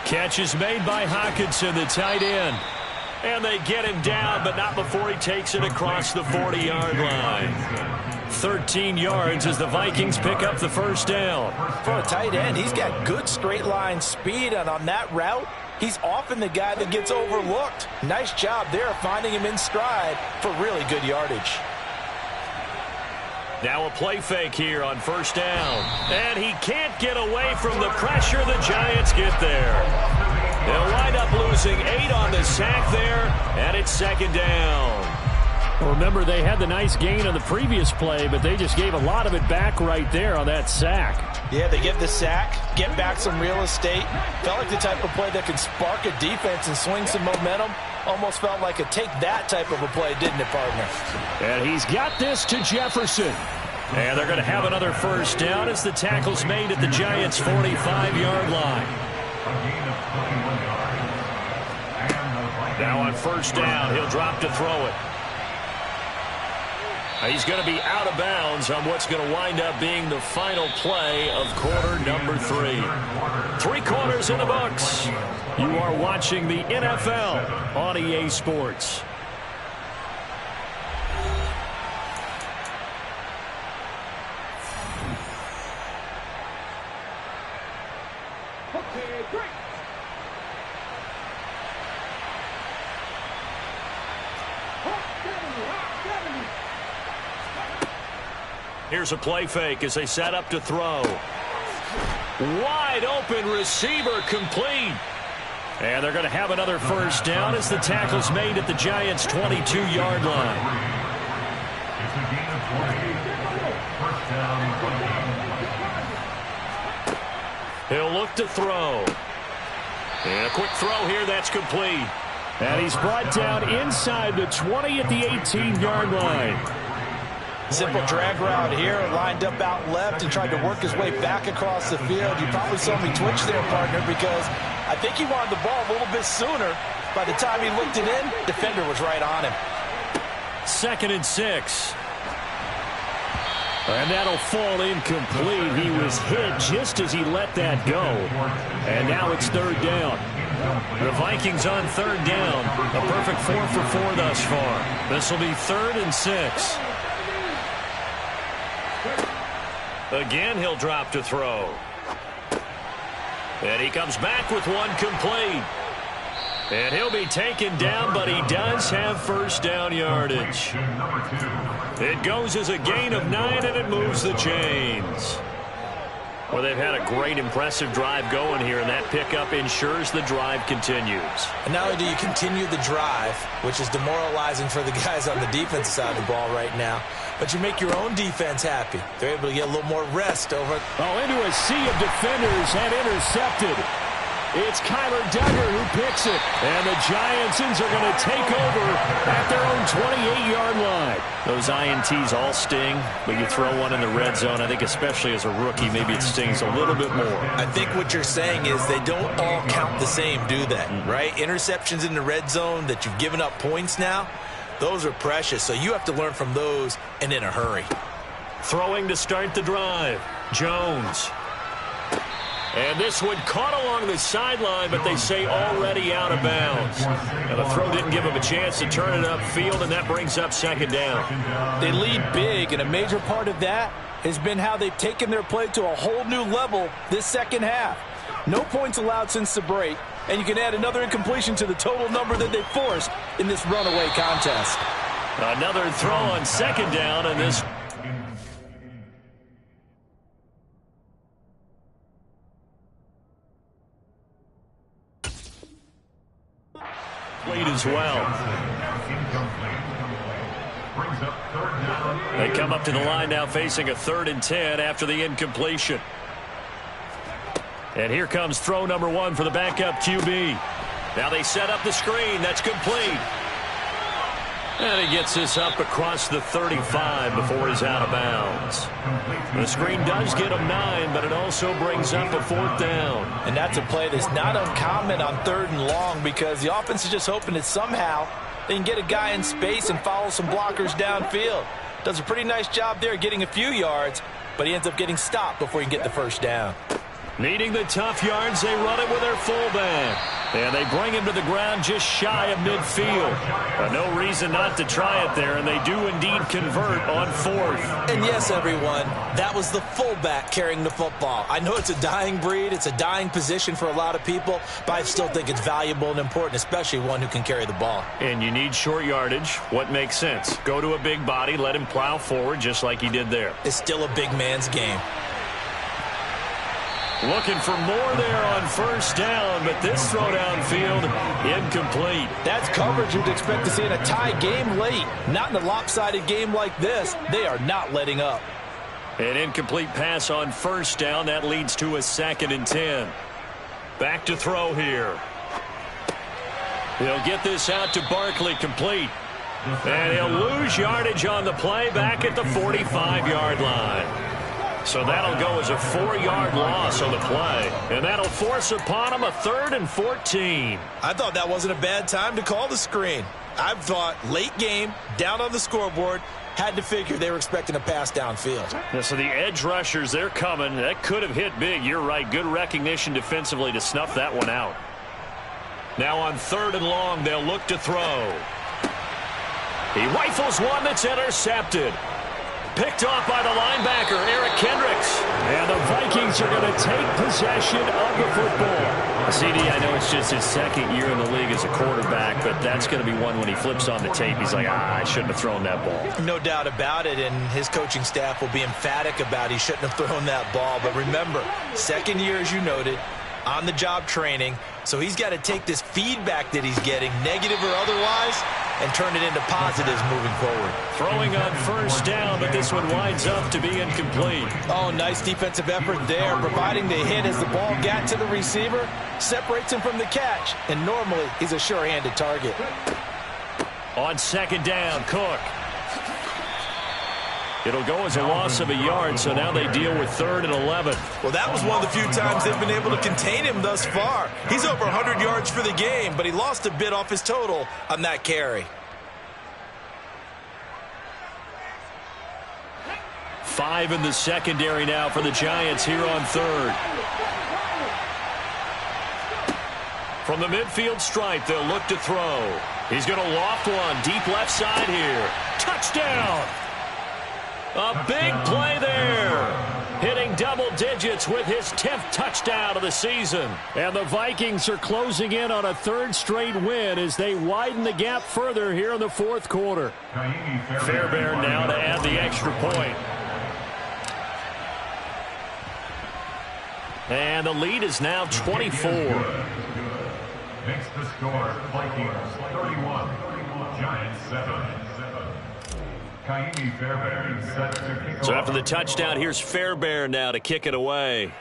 Catch is made by Hockenson, the tight end. And they get him down, but not before he takes it across the 40-yard line. 13 yards as the Vikings pick up the 1st down. For a tight end, he's got good straight-line speed, and on that route, he's often the guy that gets overlooked. Nice job there finding him in stride for really good yardage. Now a play fake here on 1st down. And he can't get away from the pressure. The Giants get there. They'll wind up losing 8 on the sack there, and it's 2nd down. Well, remember, they had the nice gain on the previous play, but they just gave a lot of it back right there on that sack. Yeah, they get the sack, get back some real estate. Felt like the type of play that can spark a defense and swing some momentum. Almost felt like a take-that type of a play, didn't it, partner? And he's got this to Jefferson. And they're going to have another first down as the tackle's made at the Giants' 45-yard line. Now on first down, he'll drop to throw it. He's going to be out of bounds on what's going to wind up being the final play of quarter number 3. 3 quarters in the books. You are watching the NFL on EA Sports. Here's a play fake as they set up to throw. Wide open receiver complete. And they're going to have another first down as the tackle's made at the Giants' 22-yard line. It's a gain of 48. First down. He'll look to throw. And a quick throw here, that's complete. And he's brought down inside the 20 at the 18-yard line. Simple drag route here, lined up out left and tried to work his way back across the field. You probably saw me twitch there, partner, because I think he wanted the ball a little bit sooner. By the time he looked it in, the defender was right on him. 2nd and 6. And that'll fall incomplete. He was hit just as he let that go. And now it's 3rd down. The Vikings on 3rd down. A perfect 4 for 4 thus far. This will be 3rd and 6. Again, he'll drop to throw. And he comes back with one complete. And he'll be taken down, but he does have first down yardage. It goes as a gain of 9, and it moves the chains. Well, they've had a great, impressive drive going here, and that pickup ensures the drive continues. And not only do you continue the drive, which is demoralizing for the guys on the defensive side of the ball right now, but you make your own defense happy. They're able to get a little more rest over. Oh, into a sea of defenders and intercepted. It's Kyler Duggar who picks it. And the Giantsons are going to take over at their own 28-yard line. Those INTs all sting, but you throw one in the red zone, I think especially as a rookie, maybe it stings a little bit more. I think what you're saying is they don't all count the same, do they? Right? Interceptions in the red zone that you've given up points now, those are precious. So you have to learn from those and in a hurry. Throwing to start the drive. Jones. And this one caught along the sideline, but they say already out of bounds. And the throw didn't give him a chance to turn it upfield, and that brings up 2nd down. They lead big, and a major part of that has been how they've taken their play to a whole new level this second half. No points allowed since the break, and you can add another incompletion to the total number that they forced in this runaway contest. Another throw on 2nd down, and this played as well. They come up to the line now facing a 3rd and 10 after the incompletion. And here comes throw number 1 for the backup QB. Now they set up the screen. That's complete. And he gets this up across the 35 before he's out of bounds. The screen does get him 9, but it also brings up a 4th down. And that's a play that's not uncommon on 3rd and long because the offense is just hoping that somehow they can get a guy in space and follow some blockers downfield. Does a pretty nice job there getting a few yards, but he ends up getting stopped before he can get the first down. Needing the tough yards, they run it with their fullback. And they bring him to the ground just shy of midfield. No reason not to try it there, and they do indeed convert on 4th. And yes, everyone, that was the fullback carrying the football. I know it's a dying breed, it's a dying position for a lot of people, but I still think it's valuable and important, especially one who can carry the ball. And you need short yardage. What makes sense? Go to a big body, let him plow forward just like he did there. It's still a big man's game. Looking for more there on first down, but this throw downfield incomplete. That's coverage you'd expect to see in a tie game late. Not in a lopsided game like this. They are not letting up. An incomplete pass on first down. That leads to a 2nd and 10. Back to throw here. He'll get this out to Barkley, complete. And he'll lose yardage on the play back at the 45-yard line. So that'll go as a 4-yard loss on the play. And that'll force upon him a 3rd and 14. I thought that wasn't a bad time to call the screen. I thought late game, down on the scoreboard, had to figure they were expecting a pass downfield. Yeah, so the edge rushers, they're coming. That could have hit big. You're right. Good recognition defensively to snuff that one out. Now on 3rd and long, they'll look to throw. He rifles one that's intercepted. Picked off by the linebacker, Eric Kendricks. And the Vikings are going to take possession of the football. CD, I know it's just his 2nd year in the league as a quarterback, but that's going to be one when he flips on the tape. He's like, I shouldn't have thrown that ball. No doubt about it, and his coaching staff will be emphatic about he shouldn't have thrown that ball. But remember, 2nd year, as you noted, on-the-job training. So he's got to take this feedback that he's getting, negative or otherwise, and turn it into positives moving forward. Throwing on first down, but this one winds up to be incomplete. Oh, nice defensive effort there, providing the hit as the ball got to the receiver, separates him from the catch, and normally he's a sure-handed target. On 2nd down, Cook. It'll go as a loss of a yard, so now they deal with 3rd and 11. Well, that was one of the few times they've been able to contain him thus far. He's over 100 yards for the game, but he lost a bit off his total on that carry. 5 in the secondary now for the Giants here on 3rd. From the midfield stripe, they'll look to throw. He's going to loft one deep left side here. Touchdown! A big play there. Hitting double digits with his 10th touchdown of the season. And the Vikings are closing in on a 3rd straight win as they widen the gap further here in the 4th quarter. Fairbairn now to add the extra point. And the lead is now 24. Makes the score Vikings 31, Giants 7. So after the touchdown, here's Fairbairn now to kick it away.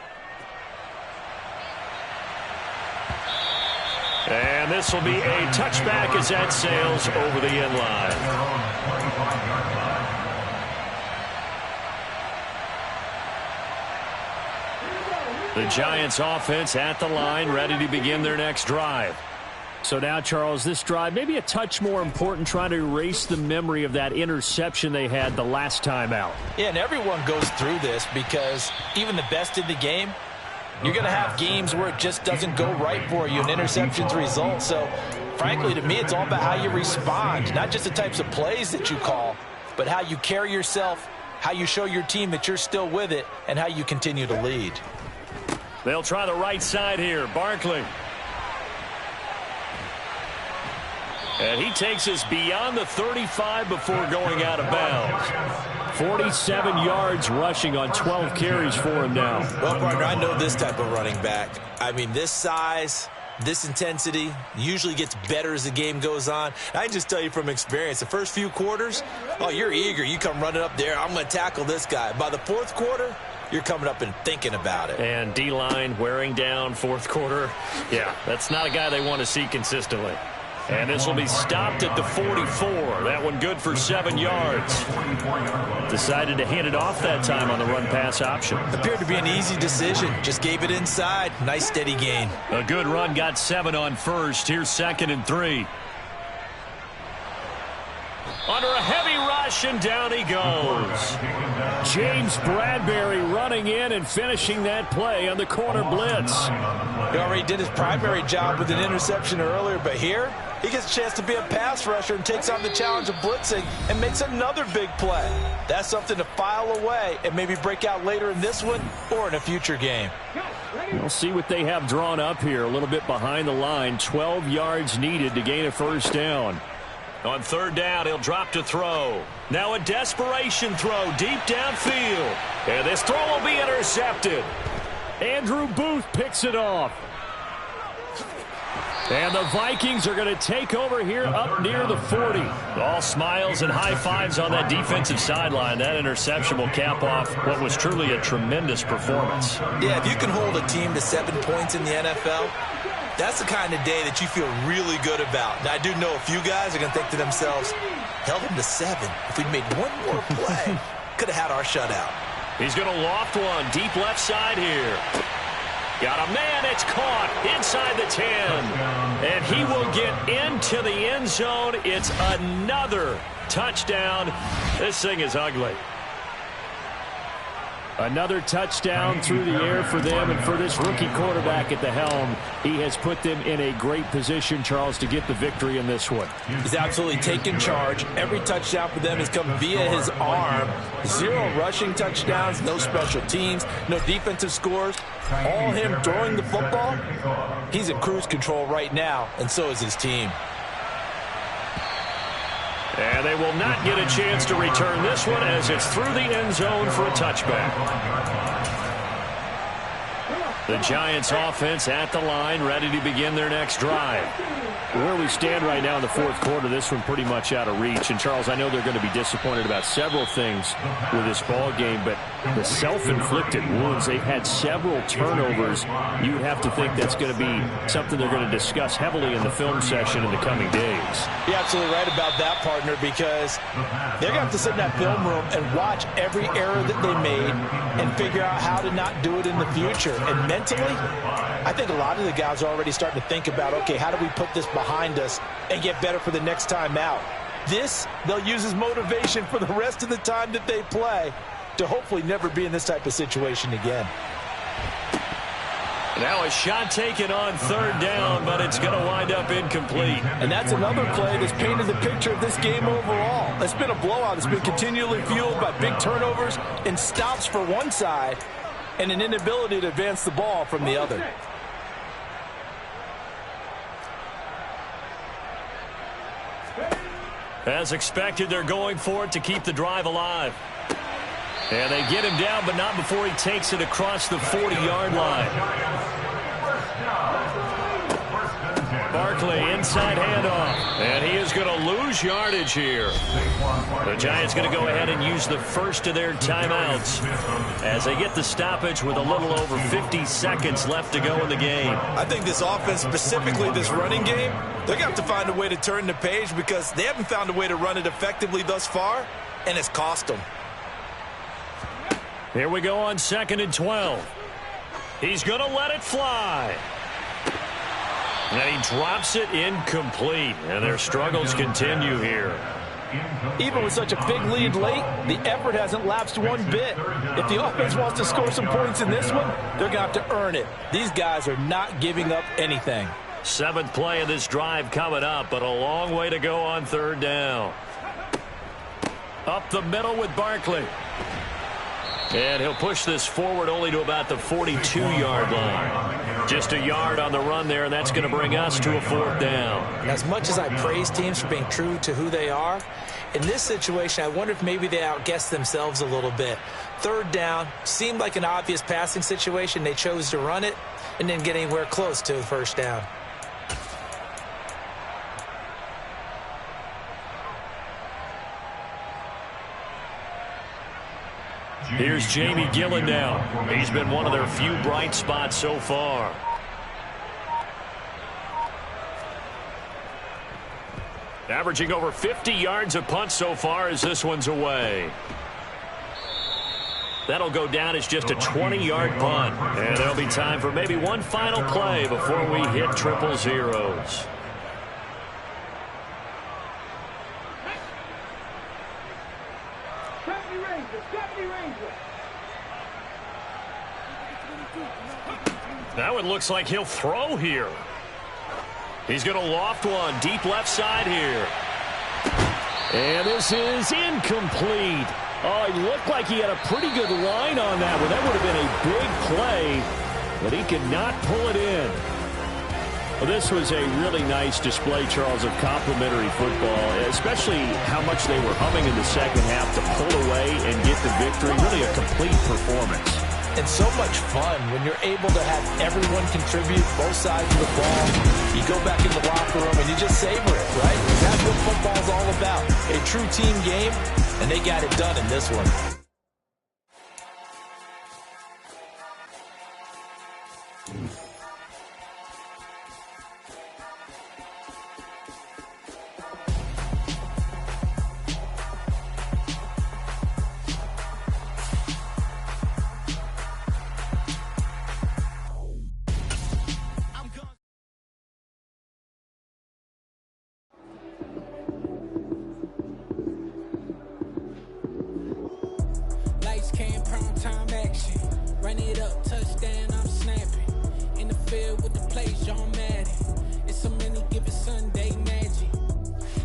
And this will be a touchback as that sails over the end line. The Giants offense at the line, ready to begin their next drive. So now, Charles, this drive maybe a touch more important, trying to erase the memory of that interception they had the last time out. Yeah, and everyone goes through this because even the best in the game, you're going to have games where it just doesn't go right for you and interceptions result. So, frankly, to me, it's all about how you respond, not just the types of plays that you call, but how you carry yourself, how you show your team that you're still with it, and how you continue to lead. They'll try the right side here. Barkley. And he takes us beyond the 35 before going out of bounds. 47 yards rushing on 12 carries for him now. Well, partner, I know this type of running back. I mean, this size, this intensity usually gets better as the game goes on. I can just tell you from experience, the first few quarters, oh, you're eager. You come running up there, I'm going to tackle this guy. By the 4th quarter, you're coming up and thinking about it. And D-line wearing down 4th quarter. Yeah, that's not a guy they want to see consistently. And this will be stopped at the 44. That one good for 7 yards. Decided to hand it off that time on the run-pass option. Appeared to be an easy decision. Just gave it inside. Nice steady gain. A good run, got 7 on first. Here's 2nd and 3. Under a heavy rush, and down he goes. James Bradbury running in and finishing that play on the corner blitz. He already did his primary job with an interception earlier, but here he gets a chance to be a pass rusher and takes on the challenge of blitzing and makes another big play. That's something to file away and maybe break out later in this one or in a future game. We'll see what they have drawn up here. A little bit behind the line. 12 yards needed to gain a first down. On 3rd down, he'll drop to throw. Now a desperation throw deep downfield. And this throw will be intercepted. Andrew Booth picks it off. And the Vikings are going to take over here up near the 40. All smiles and high fives on that defensive sideline. That interception will cap off what was truly a tremendous performance. Yeah, if you can hold a team to 7 points in the NFL, that's the kind of day that you feel really good about. Now, I do know a few guys are going to think to themselves, held them to 7. If we'd made one more play, could have had our shutout. He's going to loft one deep left side here. Got a man, it's caught inside the 10. And he will get into the end zone. It's another touchdown. This thing is ugly. Another touchdown through the air for them, and for this rookie quarterback at the helm, he has put them in a great position, Charles, to get the victory in this one. He's absolutely taken charge. Every touchdown for them has come via his arm. 0 rushing touchdowns, no special teams, no defensive scores. All him throwing the football. He's in cruise control right now, and so is his team. And they will not get a chance to return this one as it's through the end zone for a touchback. The Giants offense at the line, ready to begin their next drive. Where we stand right now in the fourth quarter, this one pretty much out of reach. And, Charles, I know they're going to be disappointed about several things with this ball game, but the self-inflicted wounds, they've had several turnovers. You would have to think that's going to be something they're going to discuss heavily in the film session in the coming days. You're absolutely right about that, partner, because they're going to have to sit in that film room and watch every error that they made and figure out how to not do it in the future. And mentally, I think a lot of the guys are already starting to think about, okay, how do we put this behind us and get better for the next time out? This, they'll use as motivation for the rest of the time that they play to hopefully never be in this type of situation again. Now a shot taken on third down, but it's going to wind up incomplete. And that's another play that's painted the picture of this game overall. It's been a blowout. It's been continually fueled by big turnovers and stops for one side and an inability to advance the ball from the other. As expected, they're going for it to keep the drive alive. And they get him down, but not before he takes it across the 40-yard line. Barkley, inside handoff. And he is going to lose yardage here. The Giants going to go ahead and use the first of their timeouts as they get the stoppage with a little over 50 seconds left to go in the game. I think this offense, specifically this running game, they're going to have to find a way to turn the page because they haven't found a way to run it effectively thus far, and it's cost them. Here we go on 2nd and 12. He's going to let it fly. And he drops it incomplete. And their struggles continue here. Even with such a big lead late, the effort hasn't lapsed one bit. If the offense wants to score some points in this one, they're going to have to earn it. These guys are not giving up anything. 7th play of this drive coming up, but a long way to go on third down. Up the middle with Barkley. And he'll push this forward only to about the 42-yard line. Just a yard on the run there, and that's going to bring us to a 4th down. As much as I praise teams for being true to who they are, in this situation, I wonder if maybe they outguessed themselves a little bit. 3rd down seemed like an obvious passing situation. They chose to run it and didn't get anywhere close to the 1st down. Here's Jamie Gillen now. He's been one of their few bright spots so far. Averaging over 50 yards a punt so far as this one's away. That'll go down as just a 20-yard punt. And there'll be time for maybe one final play before we hit triple zeros. That one looks like he'll throw here. He's going to loft one deep left side here. And this is incomplete. Oh, he looked like he had a pretty good line on that one. That would have been a big play, but he could not pull it in. Well, this was a really nice display, Charles, of complimentary football, especially how much they were humming in the second half to pull away and get the victory. Really a complete performance. and so much fun when you're able to have everyone contribute, both sides of the ball. You go back in the locker room and you just savor it, right? That's what football's all about. A true team game, and they got it done in this one. Lights, cam, prime time action. Run it up, touchdown, I'm snapping. In the field with the plays, John Madden. It's a many given Sunday magic.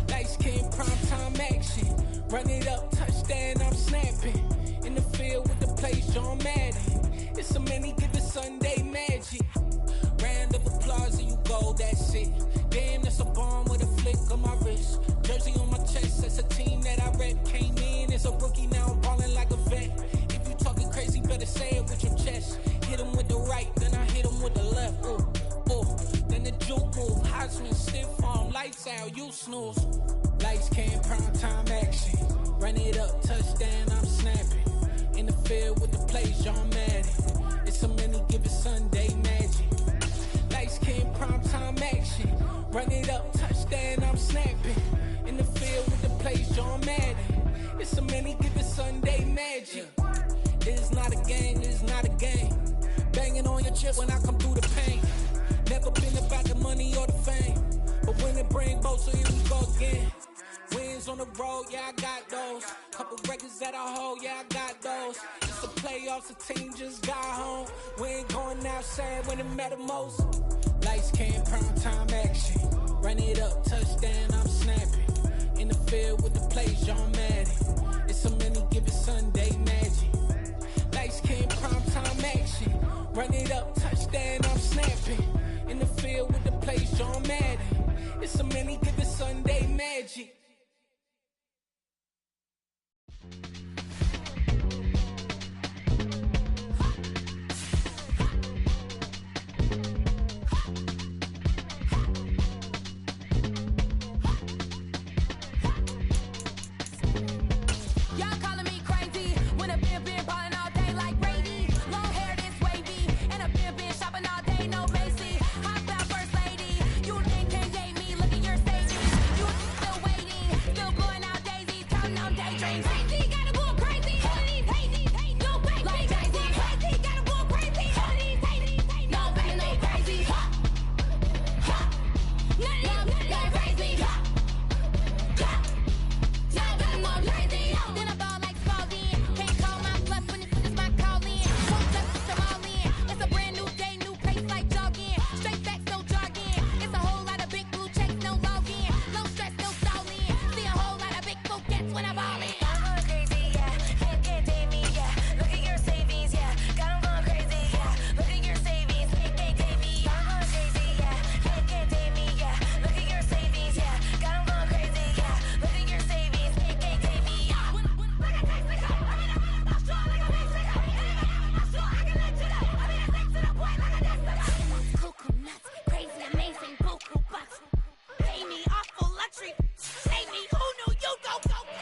Lights, cam, prime time action. Run it up, touchdown, I'm snapping. In the field with the plays, John Madden. It's a many given Sunday magic. Round of applause and you go, that's it. Damn, that's a bomb with a flick on my wrist. Jersey on my chest, that's a team that I rep. Came in as a rookie, now I'm balling like a vet. If you talking crazy, better say it with your chest. Hit him with the right, then I hit him with the left. Ooh, ooh. Then the juke move, Heisman, stiff arm, lights out, you snooze. Lights, cam, prime time action. Run it up, touchdown, I'm snapping. In the field with the plays, John Madden. It's a many given Sunday magic. Lights, cam, prime time action. Run it up, touchdown, I'm snapping. In the field with the plays, John Madden. It's a many given Sunday magic. It is not a game, it is not a game. Banging on your chip when I come through the pain. Never been about the money or the fame. But when it bring both, so here we go again. Wins on the road, yeah, I got those. Couple records that I hold, yeah, I got those. It's the playoffs, the team just got home. We ain't going outside when it matter most. Lights, cam, prime time action. Run it up, touchdown, I'm snapping. In the field with the plays, John Madden. It's a many given Sunday magic. Lights, cam, prime time action. Run it up, touchdown, I'm snapping. In the field with the plays, John Madden. It's a many given Sunday magic. Y'all calling me crazy when a been ballin' all day like Brady. Long hair this wavy, and a been shopping all day, no Macy. Hop out first lady, you think can't date me? Look at your savings, you still waiting, still blowing out daisies, counting on daydreams. Crazy, gotta go crazy. All of these hating, no crazy. Like crazy, crazy, gotta go crazy. All of these hating, no crazy, no crazy. None of them, go crazy. Then I ball like Spalding. Can't call my bluff when it's my call in. Won't just put them all in. It's a brand new day, new pace like jogging. Straight facts, no jargon. It's a whole lot of big blue checks, no login. No stress, no stalling. See a whole lot of big bouquets when I ball in. I'm going crazy, yeah. Can't date me, yeah. Look at your savings, yeah. Got 'em going crazy, yeah. Look at your savings, can't date me. I'm going crazy, yeah. Can't date me, yeah. Look at your savings, yeah. Got 'em going crazy, yeah. Look at your savings, can't date me. Crazy, amazing, buku bucks. Pay me awful luxury. Save me, who knew you go crazy?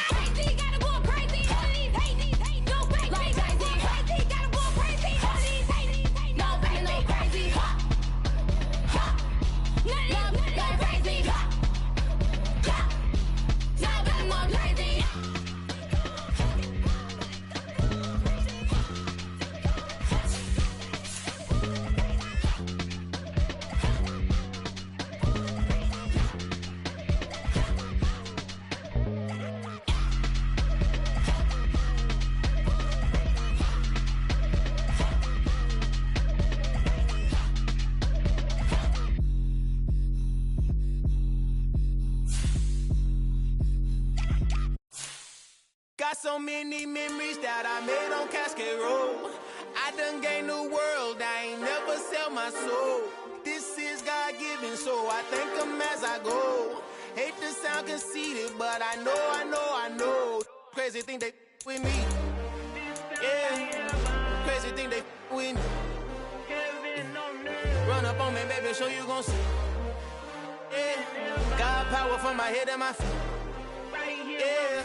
Crazy, gotta go crazy. All of these hating, go crazy. Like crazy, crazy, gotta go crazy. All of these hating, no crazy, no crazy. None of them, go crazy. No, but more crazy. Got so many memories that I made on Cascade Road. I done gained the world, I ain't never sell my soul. This is God-given, so I thank him as I go. Hate to sound conceited, but I know. Crazy thing they with me. Yeah. Crazy think they with me. Run up on me, baby, show you gon' see. Yeah. God power from my head and my feet. Yeah.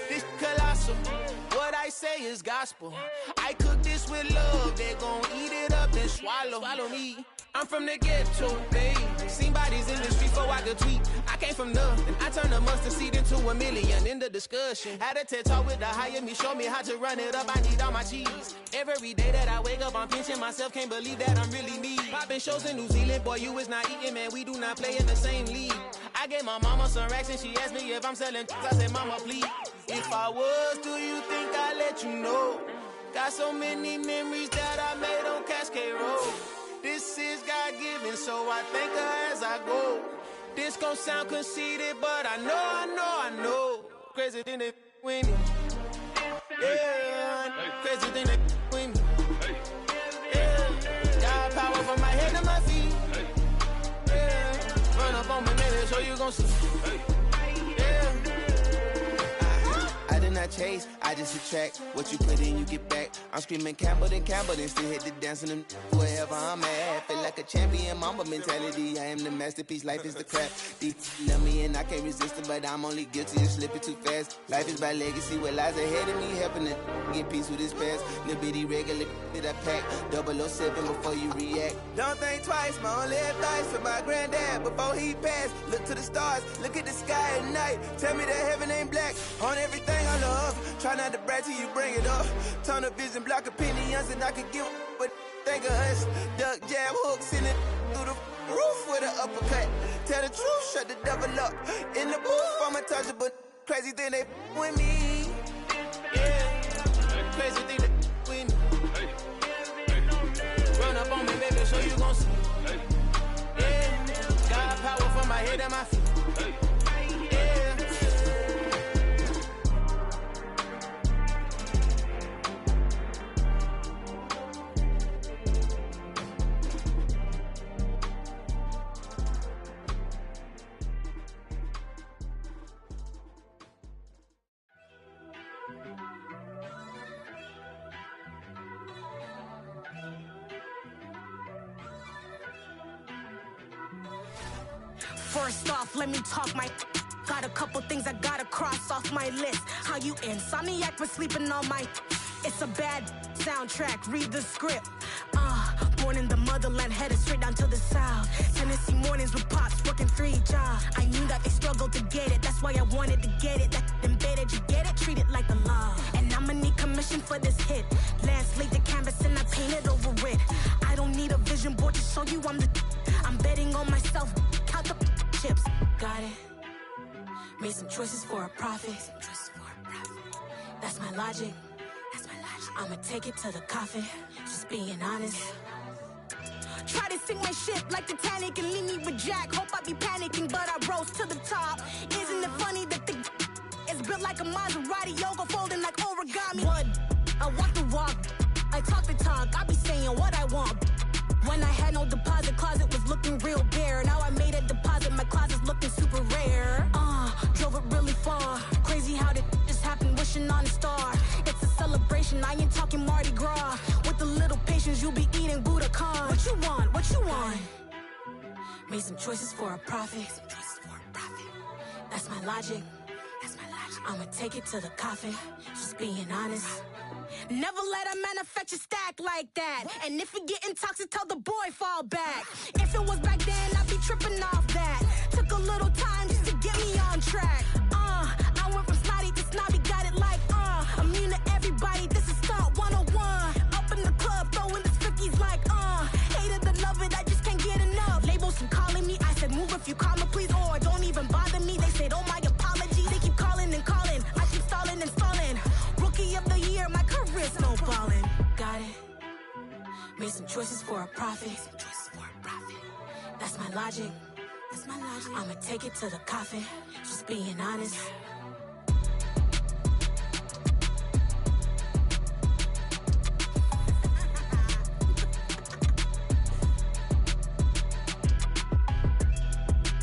This colossal. What I say is gospel. I cook this with love. They gon' eat it up and swallow me. I'm from the ghetto, babe. Seen bodies in the street before I could tweet. I came from nothing. I turned a mustard seed into a million in the discussion. Had a TED talk with the higher me, show me how to run it up. I need all my cheese. Every day that I wake up, I'm pinching myself. Can't believe that I'm really me. Popping shows in New Zealand, boy, you is not eating, man. We do not play in the same league. I gave my mama some racks and she asked me if I'm selling. I said, mama, please. If I was, do you think I'd let you know? Got so many memories that I made on Cascade Road. This is God-given, so I thank her as I go. This gon' sound conceited, but I know. Crazy thing they with me. Yeah, crazy thing they with me. Yeah, got power from my head to my feet. Yeah, run up on me, maybe, so you gon' see. Yeah. I did not chase, I just attract. What you put in, you get back. I'm screaming Campbell, then still hit the dance on them. Wherever I'm at, feel like a champion, mamba mentality. I am the masterpiece, life is the crap. These love me and I can't resist it, but I'm only guilty of slipping too fast. Life is by legacy, what lies ahead of me, helping to get peace with this past. Little bitty regular that I pack, 007 before you react. Don't think twice, my only advice for my granddad before he passed. Look to the stars, look at the sky at night. Tell me that heaven ain't black on everything I love. Try not to brag till you bring it up. Tunnel vision, block opinions, and I could give but think of us. Duck jab hooks in it through the roof with an uppercut. Tell the truth, shut the devil up. In the booth, I'm untouchable. Crazy thing they with me. Yeah, crazy thing they with me. Run up on me, baby, so you gon' see. Yeah, got power from my head and my feet. First off, let me talk my. Got a couple things I gotta cross off my list. How you insomniac for sleeping on my. It's a bad soundtrack, read the script. Born in the motherland, headed straight down to the south. Tennessee mornings with pops, working 3 jobs. I knew that they struggled to get it, that's why I wanted to get it. That embedded, you get it, treat it like the law. And I'ma need commission for this hit. Lance laid the canvas and I painted over it. I don't need a vision board to show you I'm betting on myself, count the chips. Got it. Made some choices for a profit. That's my logic. I'ma take it to the coffin, just being honest. Try to sink my ship like Titanic and leave me with Jack. Hope I be panicking, but I rose to the top. Isn't it funny that the is built like a Maserati, yoga folding like origami? What? I walk the walk, I talk the talk, I be saying what I want. When I had no deposit, closet was looking real bare. Now I made a deposit, my closet's looking super rare. Drove it really far. Crazy how did just happen, wishing on a star. It's a celebration, I ain't talking Mardi Gras. With a little patience, you'll be eating Budokan. What you want? What you want? Made some choices for a profit. That's my logic. I'ma take it to the coffin, just being honest. Never let a manufacture stack like that. And if it getting toxic, tell the boy fall back. If it was back then, I'd be tripping off that. Took a little time just to get me on track. I went from snotty to snobby, got it like immune to everybody, this is stunt 101. Up in the club, throwing the cookies like hate it or love it, I just can't get enough. Labels keep calling me, I said move if you call me please, or don't even bother me. They said oh my apologies, they keep calling and calling, I keep stalling and stalling. Rookie of the year, my career snowballing. Got it. Made some choices for a profit. That's my logic. I'ma take it to the coffin, just being honest.